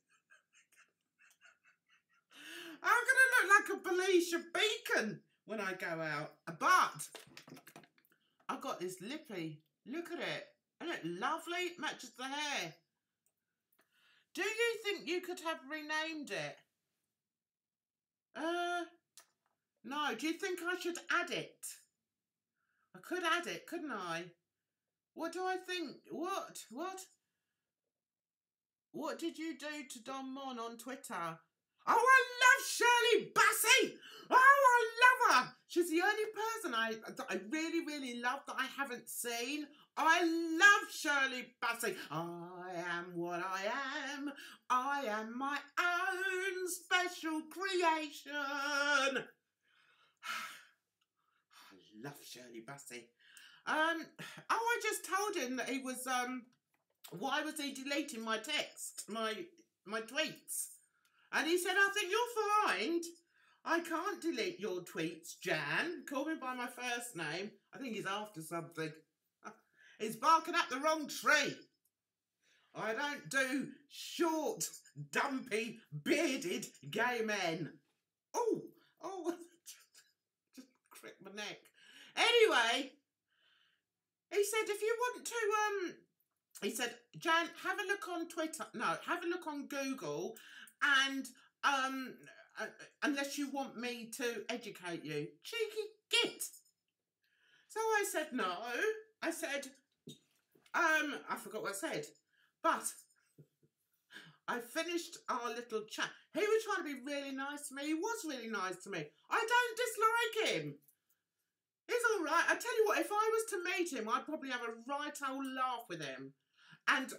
I'm going to look like a Felicia Beacon when I go out. But I've got this lippy. Look at it. Isn't it lovely? It matches the hair. Do you think you could have renamed it? No. Do you think I should add it? I could add it, couldn't I? What do I think? What? What did you do to Don Monn on Twitter? Oh, I love Shirley Bassey. Oh, I love her. She's the only person that I really, really love that I haven't seen. I love Shirley Bassey. I am what I am. I am my own special creation. I love Shirley Bassey. I just told him that he was, why was he deleting my text, my tweets? And he said, I think you'll find I can't delete your tweets, Jan. Call me by my first name. I think he's after something. He's barking up the wrong tree. I don't do short, dumpy, bearded gay men. Oh, just cricked my neck. Anyway, he said, if you want to, he said, Jan, have a look on Twitter. No, have a look on Google, and unless you want me to educate you. Cheeky git. So I said no. I said, I forgot what I said. But I finished our little chat. He was trying to be really nice to me. He was really nice to me. I don't dislike him. He's all right. I tell you what, if I was to meet him, I'd probably have a right old laugh with him. And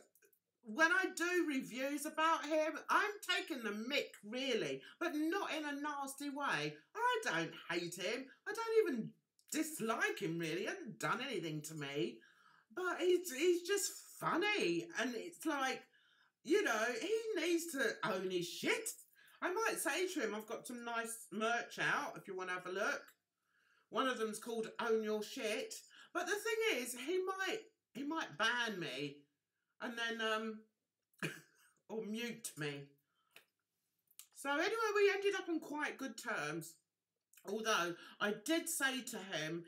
when I do reviews about him, I'm taking the mick, really, but not in a nasty way. I don't hate him. I don't even dislike him, really. He hasn't done anything to me. But he's just funny. And it's like, you know, he needs to own his shit. I might say to him, I've got some nice merch out if you want to have a look. One of them's called Own Your Shit. But the thing is, he might ban me and then or mute me. So anyway, we ended up on quite good terms. Although I did say to him,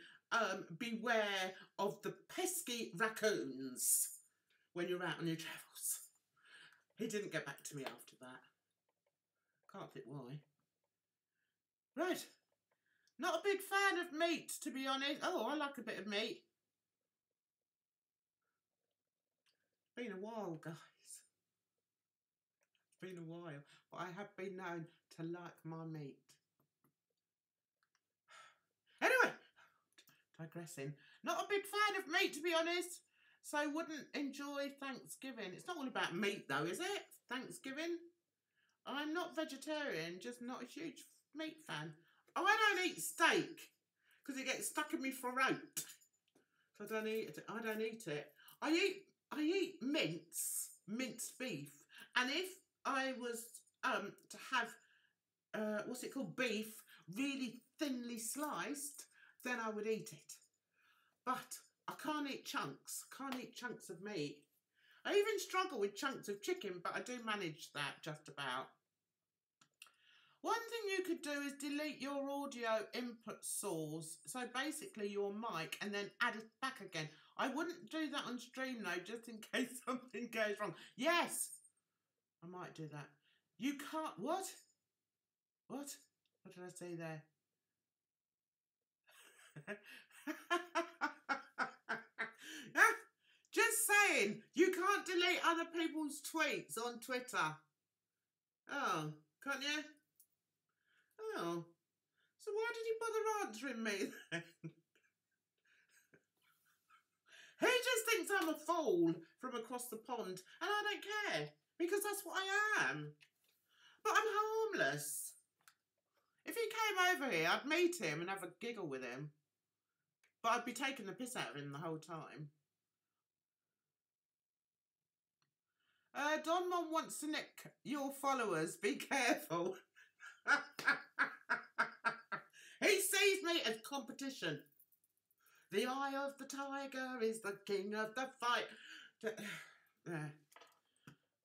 beware of the pesky raccoons when you're out on your travels. He didn't get back to me after that. Can't think why. Right. Not a big fan of meat, to be honest. Oh, I like a bit of meat. It's been a while, guys. It's been a while. But I have been known to like my meat. Anyway, digressing. Not a big fan of meat, to be honest. So wouldn't enjoy Thanksgiving. It's not all about meat, though, is it? Thanksgiving. I'm not vegetarian, just not a huge meat fan. Oh, I don't eat steak because it gets stuck in my throat. So I don't eat it. I eat minced beef. And if I was to have what's it called, beef, really thinly sliced, then I would eat it. But I can't eat chunks. Can't eat chunks of meat. I even struggle with chunks of chicken, but I do manage that just about. One thing you could do is delete your audio input source. So basically your mic, and then add it back again. I wouldn't do that on stream though, just in case something goes wrong. Yes, I might do that. You can't, what? What? What did I say there? Just saying, you can't delete other people's tweets on Twitter. Oh, can't you? Oh, so why did he bother answering me then? He just thinks I'm a fool from across the pond, and I don't care, because that's what I am. But I'm harmless. If he came over here, I'd meet him and have a giggle with him. But I'd be taking the piss out of him the whole time. Don Monn wants to nick your followers. Be careful. He sees me as competition. The eye of the tiger is the king of the fight.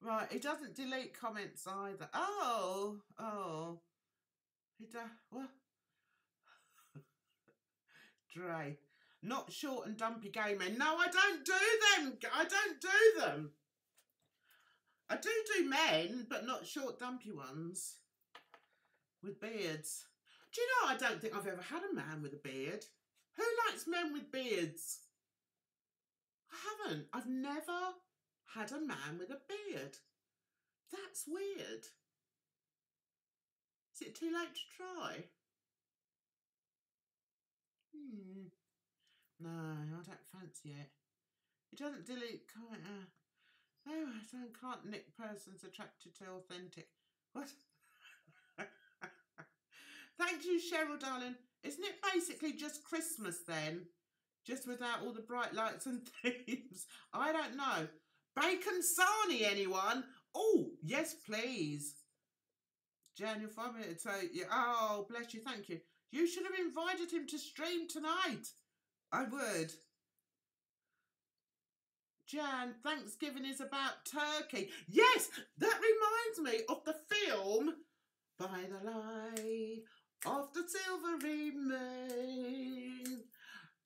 Right, he doesn't delete comments either. Oh. He does. What? Dre. Not short and dumpy gay men. No, I don't do them. I don't do them. I do men, but not short, dumpy ones. With beards. Do you know, I don't think I've ever had a man with a beard. Who likes men with beards? I haven't. I've never had a man with a beard. That's weird. Is it too late to try? No, I don't fancy it. It doesn't delete comment. No, I can't nick persons attracted to authentic. What? Thank you, Cheryl, darling. Isn't it basically just Christmas then? Just without all the bright lights and themes? I don't know. Bacon sarnie, anyone? Oh, yes, please. Jan, you're 5 minutes. So, yeah, oh, bless you, thank you. You should have invited him to stream tonight. I would. Jan, Thanksgiving is about turkey. Yes, that reminds me of the film By the Light of the Silvery Moon.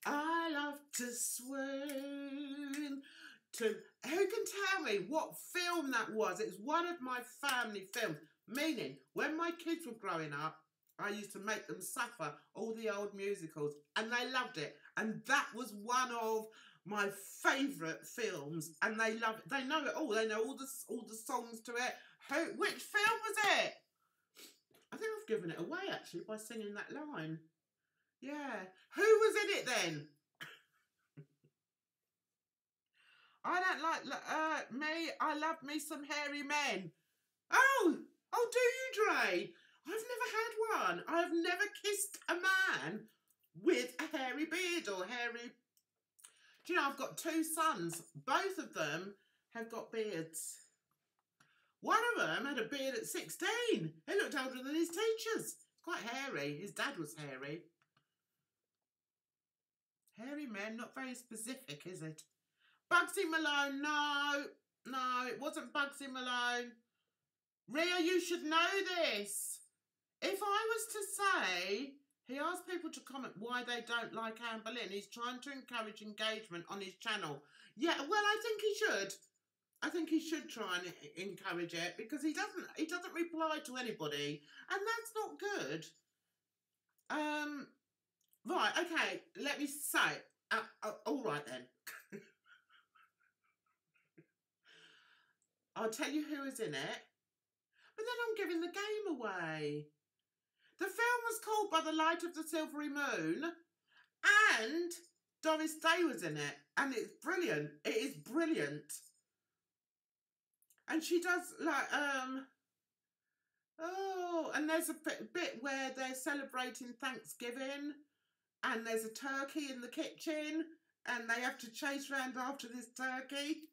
I love to swoon. Who can tell me what film that was? It's one of my family films. Meaning, when my kids were growing up, I used to make them suffer all the old musicals, and they loved it. And that was one of my favourite films, and they love it. They know it all. They know all the songs to it. Which film was it? I think I've given it away actually by singing that line. Yeah. Who was in it then? I don't like me. I love me some hairy men. Oh, do you, Dre? I've never had one. I've never kissed a man with a hairy beard or hairy. Do you know, I've got two sons. Both of them have got beards. One of them had a beard at 16. He looked older than his teachers. Quite hairy. His dad was hairy. Hairy men, not very specific, is it? Bugsy Malone, no, it wasn't Bugsy Malone. Ria, you should know this. If I was to say, he asked people to comment why they don't like Anne Boleyn. He's trying to encourage engagement on his channel. Yeah, well, I think he should. I think he should try and encourage it because he doesn't reply to anybody, and that's not good. Right, okay, let me say. All right then. I'll tell you who is in it, but then I'm giving the game away. The film was called By the Light of the Silvery Moon, and Doris Day was in it, and it's brilliant. It is brilliant. And she does like, and there's a bit where they're celebrating Thanksgiving, and there's a turkey in the kitchen, and they have to chase around after this turkey.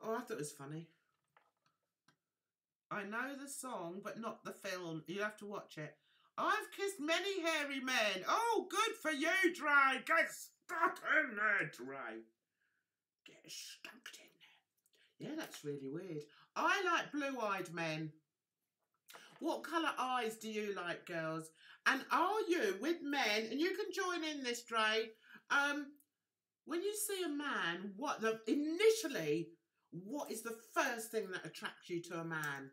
Oh, I thought it was funny. I know the song, but not the film. You have to watch it. I've kissed many hairy men. Oh, good for you, Dre. Get stuck in there, Dre. Get stuck in there. Yeah, that's really weird. I like blue-eyed men. What colour eyes do you like, girls? And are you with men? And you can join in this, Dre. When you see a man, initially, what is the first thing that attracts you to a man?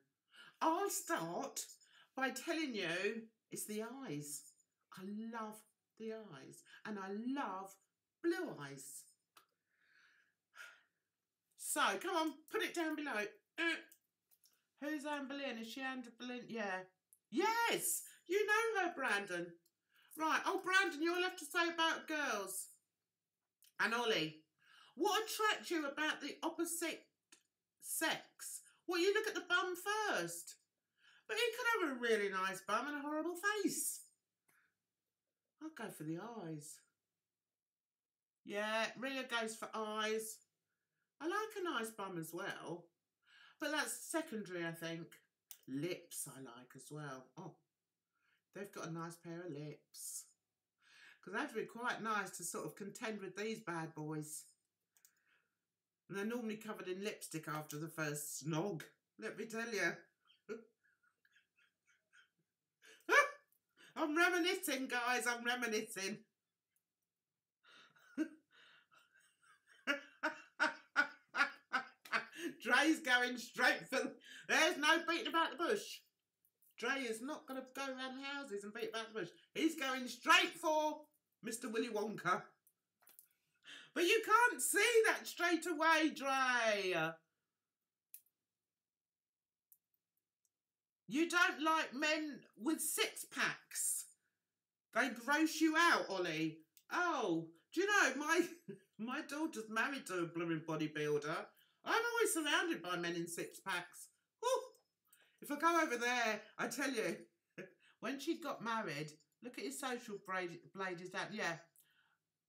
I'll start by telling you it's the eyes. I love the eyes, and I love blue eyes. So, come on, put it down below. Who's Anne Boleyn? Is she Anne Boleyn? Yeah. Yes, you know her, Brandon. Right, oh, Brandon, you'll have to say about girls. And Ollie, what attracts you about the opposite sex? Well, you look at the bum first. But he could have a really nice bum and a horrible face. I'll go for the eyes. Yeah, Ria goes for eyes. I like a nice bum as well. But that's secondary, I think. Lips I like as well. Oh, they've got a nice pair of lips. Because they have to be quite nice to sort of contend with these bad boys. And they're normally covered in lipstick after the first snog, let me tell you. I'm reminiscing, guys, I'm reminiscing. Dre's going straight for... There's no beating about the bush. Dre is not going to go around houses and beat about the bush. He's going straight for Mr. Willy Wonka. But you can't see that straight away, Dre. You don't like men with six-packs. They gross you out, Ollie. Oh, do you know, my daughter's married to a blooming bodybuilder. I'm always surrounded by men in six-packs. If I go over there, I tell you, when she got married, look at his social blade is down. Yeah,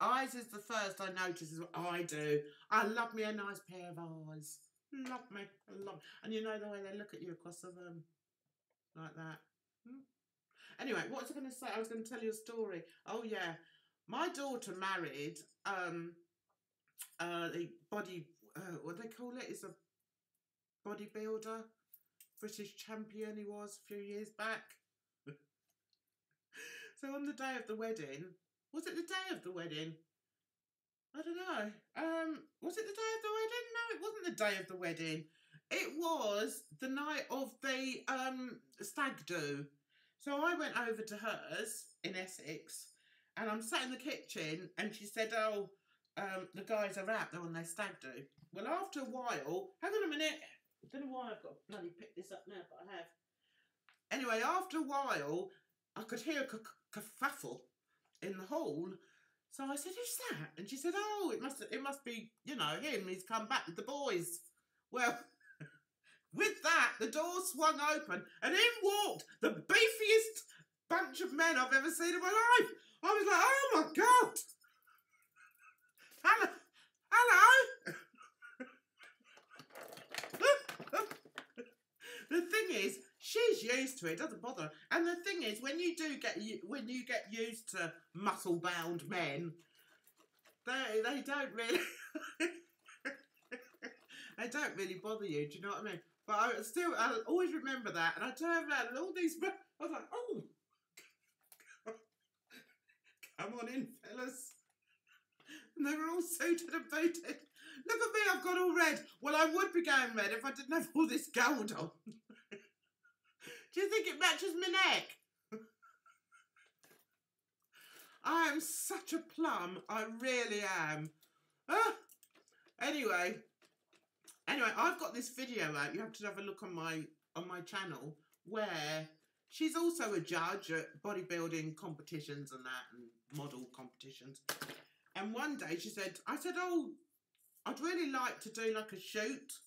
eyes is the first I notice. Is what I do. I love me a nice pair of eyes. Love me. I love. And you know the way they look at you across the room. Like that. Anyway, what was I going to say? I was going to tell you a story. Oh, yeah. my daughter married the body, what do they call it? It's a bodybuilder, British champion he was a few years back. So on the day of the wedding, was it the day of the wedding? I don't know. Was it the day of the wedding? No, it wasn't the day of the wedding. It was the night of the stag do. So I went over to hers in Essex, and I'm sat in the kitchen, and she said, "Oh, the guys are out. They're on their stag do." Well, after a while, hang on a minute. I don't know why I've got to bloody pick this up now, but I have. Anyway, after a while, I could hear a kerfuffle in the hall. So I said, "Who's that?" And she said, "Oh, it must be, you know, him. He's come back with the boys." Well, with that, the door swung open and in walked the beefiest bunch of men I've ever seen in my life. I was like, "Oh my God. Hello. Hello." The thing is, she's used to it, doesn't bother her. And the thing is, when you get used to muscle-bound men, they don't really they don't really bother you. Do you know what I mean? But I always remember that. And I turned around and all these men, I was like, "Oh, come on in, fellas." And they were all suited and booted. Look at me, I've got all red. Well, I would be going red if I didn't have all this gold on. Do you think it matches my neck? I am such a plum. I really am. Anyway, I've got this video out. You have to have a look on my channel, where she's also a judge at bodybuilding competitions and that, and model competitions. And one day I said, "Oh, I'd really like to do like a shoot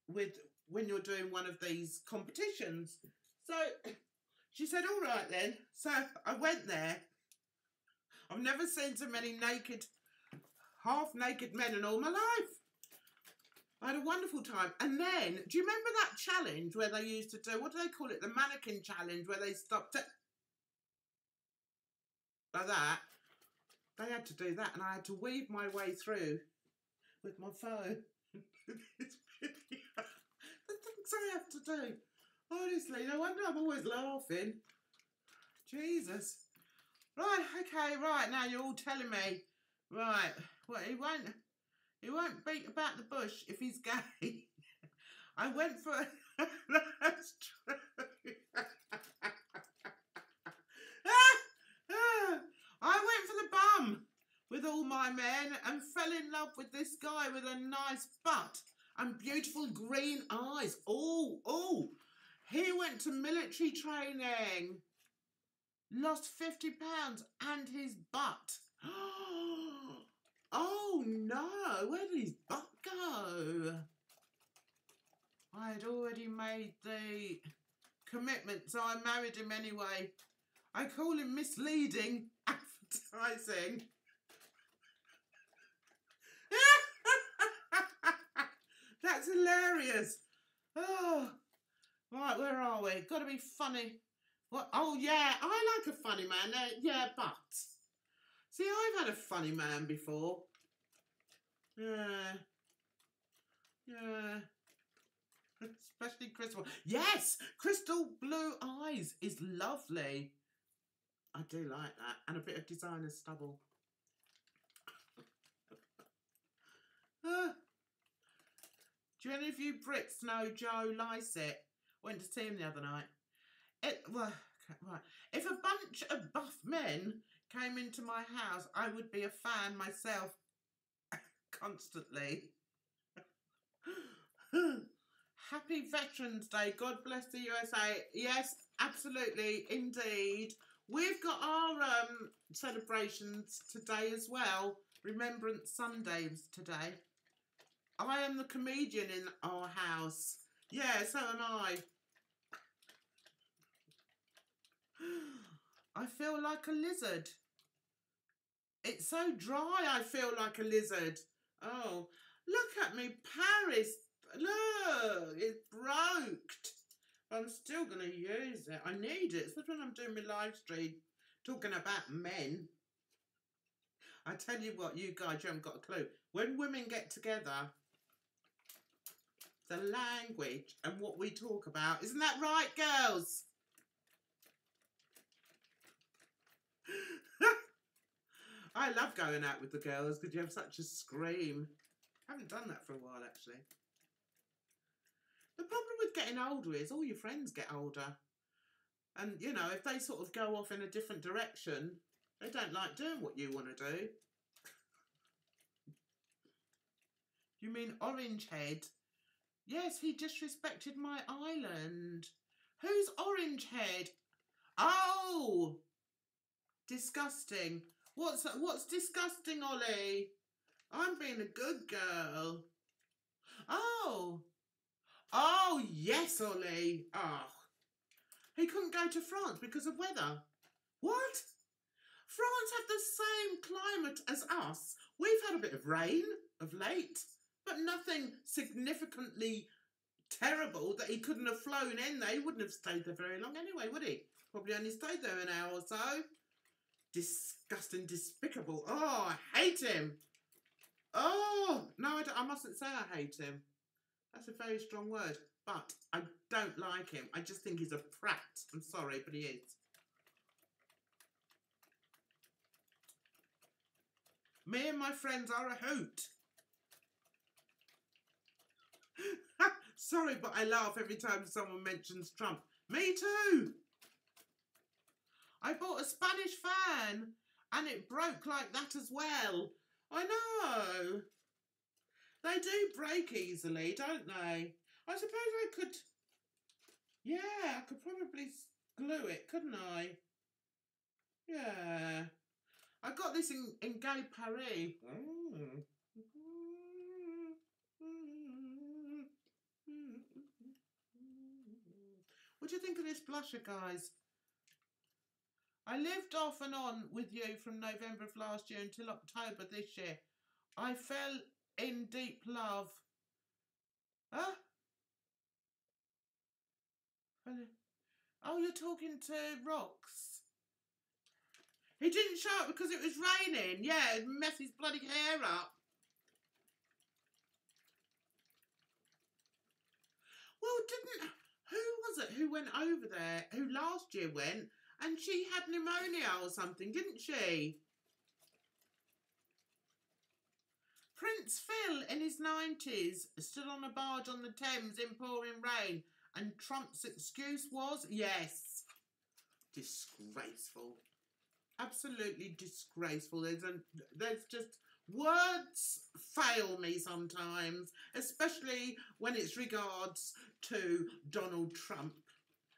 when you're doing one of these competitions." So she said, "All right then." So I went there. I've never seen so many half-naked men in all my life. I had a wonderful time. And then, do you remember that challenge where they used to do, what do they call it? The mannequin challenge, where they stopped it like that. They had to do that, and I had to weave my way through with my phone. It's really, the things I have to do. Honestly, no wonder I'm always laughing. Jesus. Right, okay, right, now you're all telling me. Right, well, he won't beat about the bush if he's gay. I went for that's true. I went for the bum with all my men and fell in love with this guy with a nice butt and beautiful green eyes. Oh, he went to military training, lost 50 pounds and his butt. Oh no, where did his butt go? I had already made the commitment, so I married him anyway. I call him misleading advertising. That's hilarious. Oh, right, where are we? Got to be funny. What? Oh yeah, I like a funny man. Yeah, but see, I've had a funny man before. Yeah. Especially crystal. Yes, crystal blue eyes is lovely. I do like that, and a bit of designer stubble. Do any of you Brits know Joe Lycett? Went to see him the other night. Right. If a bunch of buff men came into my house, I would be a fan myself constantly. Happy Veterans Day. God bless the USA. Yes, absolutely, indeed. We've got our celebrations today as well. Remembrance Sundays today. I am the comedian in our house. Yeah, so am I. I feel like a lizard. It's so dry, I feel like a lizard. Oh, look at me, Paris. Look, it's broke. I'm still going to use it. I need it, especially when I'm doing my live stream talking about men. I tell you what, you guys, you haven't got a clue. When women get together, the language and what we talk about, isn't that right, girls? I love going out with the girls because you have such a scream. I haven't done that for a while, actually. The problem with getting older is all your friends get older. And, you know, if they sort of go off in a different direction, they don't like doing what you want to do. You mean Orange Head? Yes, he disrespected my island. Who's Orange Head? Oh! Disgusting. What's disgusting, Ollie? I'm being a good girl. Oh. Oh, yes, Ollie. Oh. He couldn't go to France because of weather. What? France have the same climate as us. We've had a bit of rain of late, but nothing significantly terrible that he couldn't have flown in there. He wouldn't have stayed there very long anyway, would he? Probably only stayed there an hour or so. Disgusting, despicable. Oh, I hate him. Oh, no, I mustn't say I hate him. That's a very strong word. But I don't like him. I just think he's a prat. I'm sorry, but he is. Me and my friends are a hoot. Sorry, but I laugh every time someone mentions Trump. Me too. I bought a Spanish fan and it broke like that as well. I know. They do break easily, don't they? I suppose I could... Yeah, I could probably glue it, couldn't I? Yeah. I got this in Gay Paris. Mm. What do you think of this blusher, guys? I lived off and on with you from November of last year until October this year. I fell in deep love. Huh? Oh, you're talking to Rox. He didn't show up because it was raining. Yeah, it messed his bloody hair up. Well, who was it who went over there, who last year went, and she had pneumonia or something, didn't she? Prince Phil, in his 90s, stood on a barge on the Thames in pouring rain, and Trump's excuse was, yes, disgraceful. Absolutely disgraceful. There's just... words fail me sometimes, especially when it's regards to Donald Trump.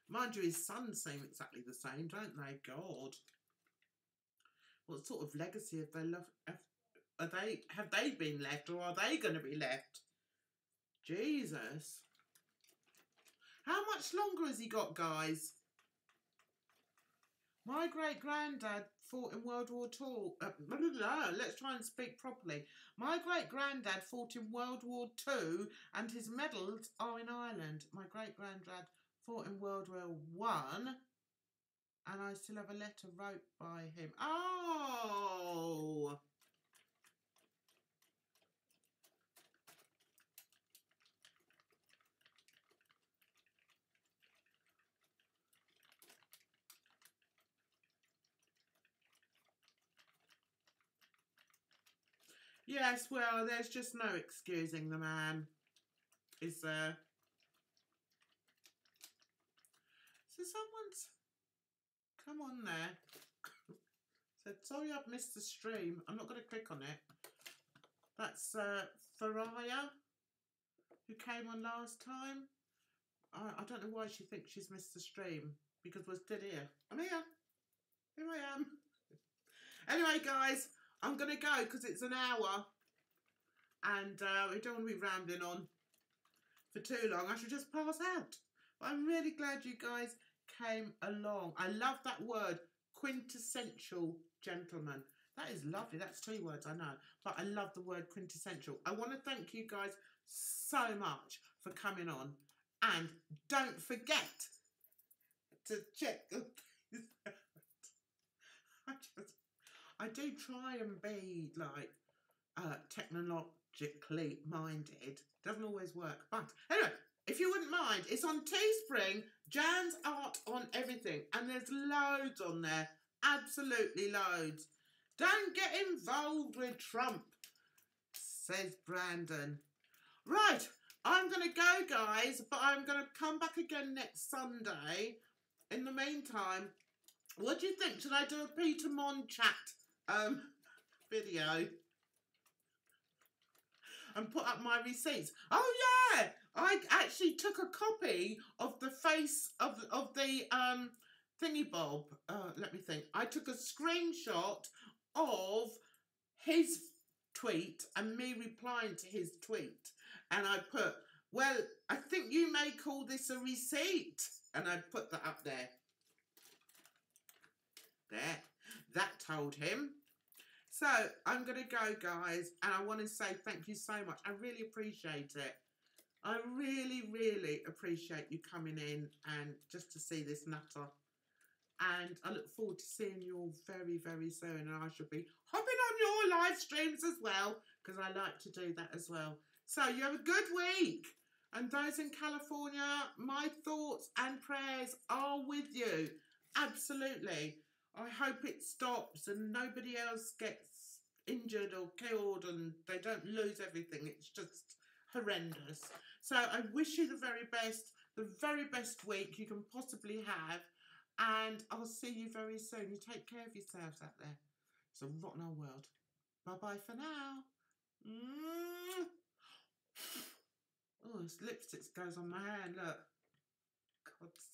Mind you, his sons seem exactly the same, don't they? God. What sort of legacy have they left? Have they been left, or are they going to be left? Jesus. How much longer has he got, guys? My great-granddad fought in World War II. Let's try and speak properly. My great-granddad fought in World War II and his medals are in Ireland. My great-granddad fought in World War I and I still have a letter wrote by him. Oh! Yes, well, there's just no excusing the man, is there? So someone's come on there. Said, sorry I've missed the stream. I'm not going to click on it. That's Faraya, who came on last time. I don't know why she thinks she's missed the stream, because we're still here. I'm here. Here I am. Anyway, guys, I'm going to go because it's an hour and we don't want to be rambling on for too long. I should just pass out. But I'm really glad you guys came along. I love that word, quintessential gentleman. That is lovely. That's 2 words, I know. But I love the word quintessential. I want to thank you guys so much for coming on. And don't forget to check... I do try and be like technologically minded. Doesn't always work, but anyway, if you wouldn't mind, it's on Teespring, Jan's Art on Everything, and there's loads on there, absolutely loads. Don't get involved with Trump, says Brandon. Right, I'm going to go, guys, but I'm going to come back again next Sunday. In the meantime, what do you think? Should I do a Peter Monn chat video and put up my receipts? Oh yeah, I actually took a copy of the face of the thingy bob. Let me think. I took a screenshot of his tweet and me replying to his tweet, and I put, well, I think you may call this a receipt, and I put that up there. There, that told him. So I'm going to go, guys, and I want to say thank you so much. I really appreciate it. I really, really appreciate you coming in and just to see this nutter. And I look forward to seeing you all very, very soon. And I shall be hopping on your live streams as well, because I like to do that as well. So you have a good week. And those in California, my thoughts and prayers are with you. Absolutely. I hope it stops and nobody else gets injured or killed and they don't lose everything. It's just horrendous. So I wish you the very best week you can possibly have. And I'll see you very soon. You take care of yourselves out there. It's a rotten old world. Bye-bye for now. Oh, this lipstick goes on my hand, look. God's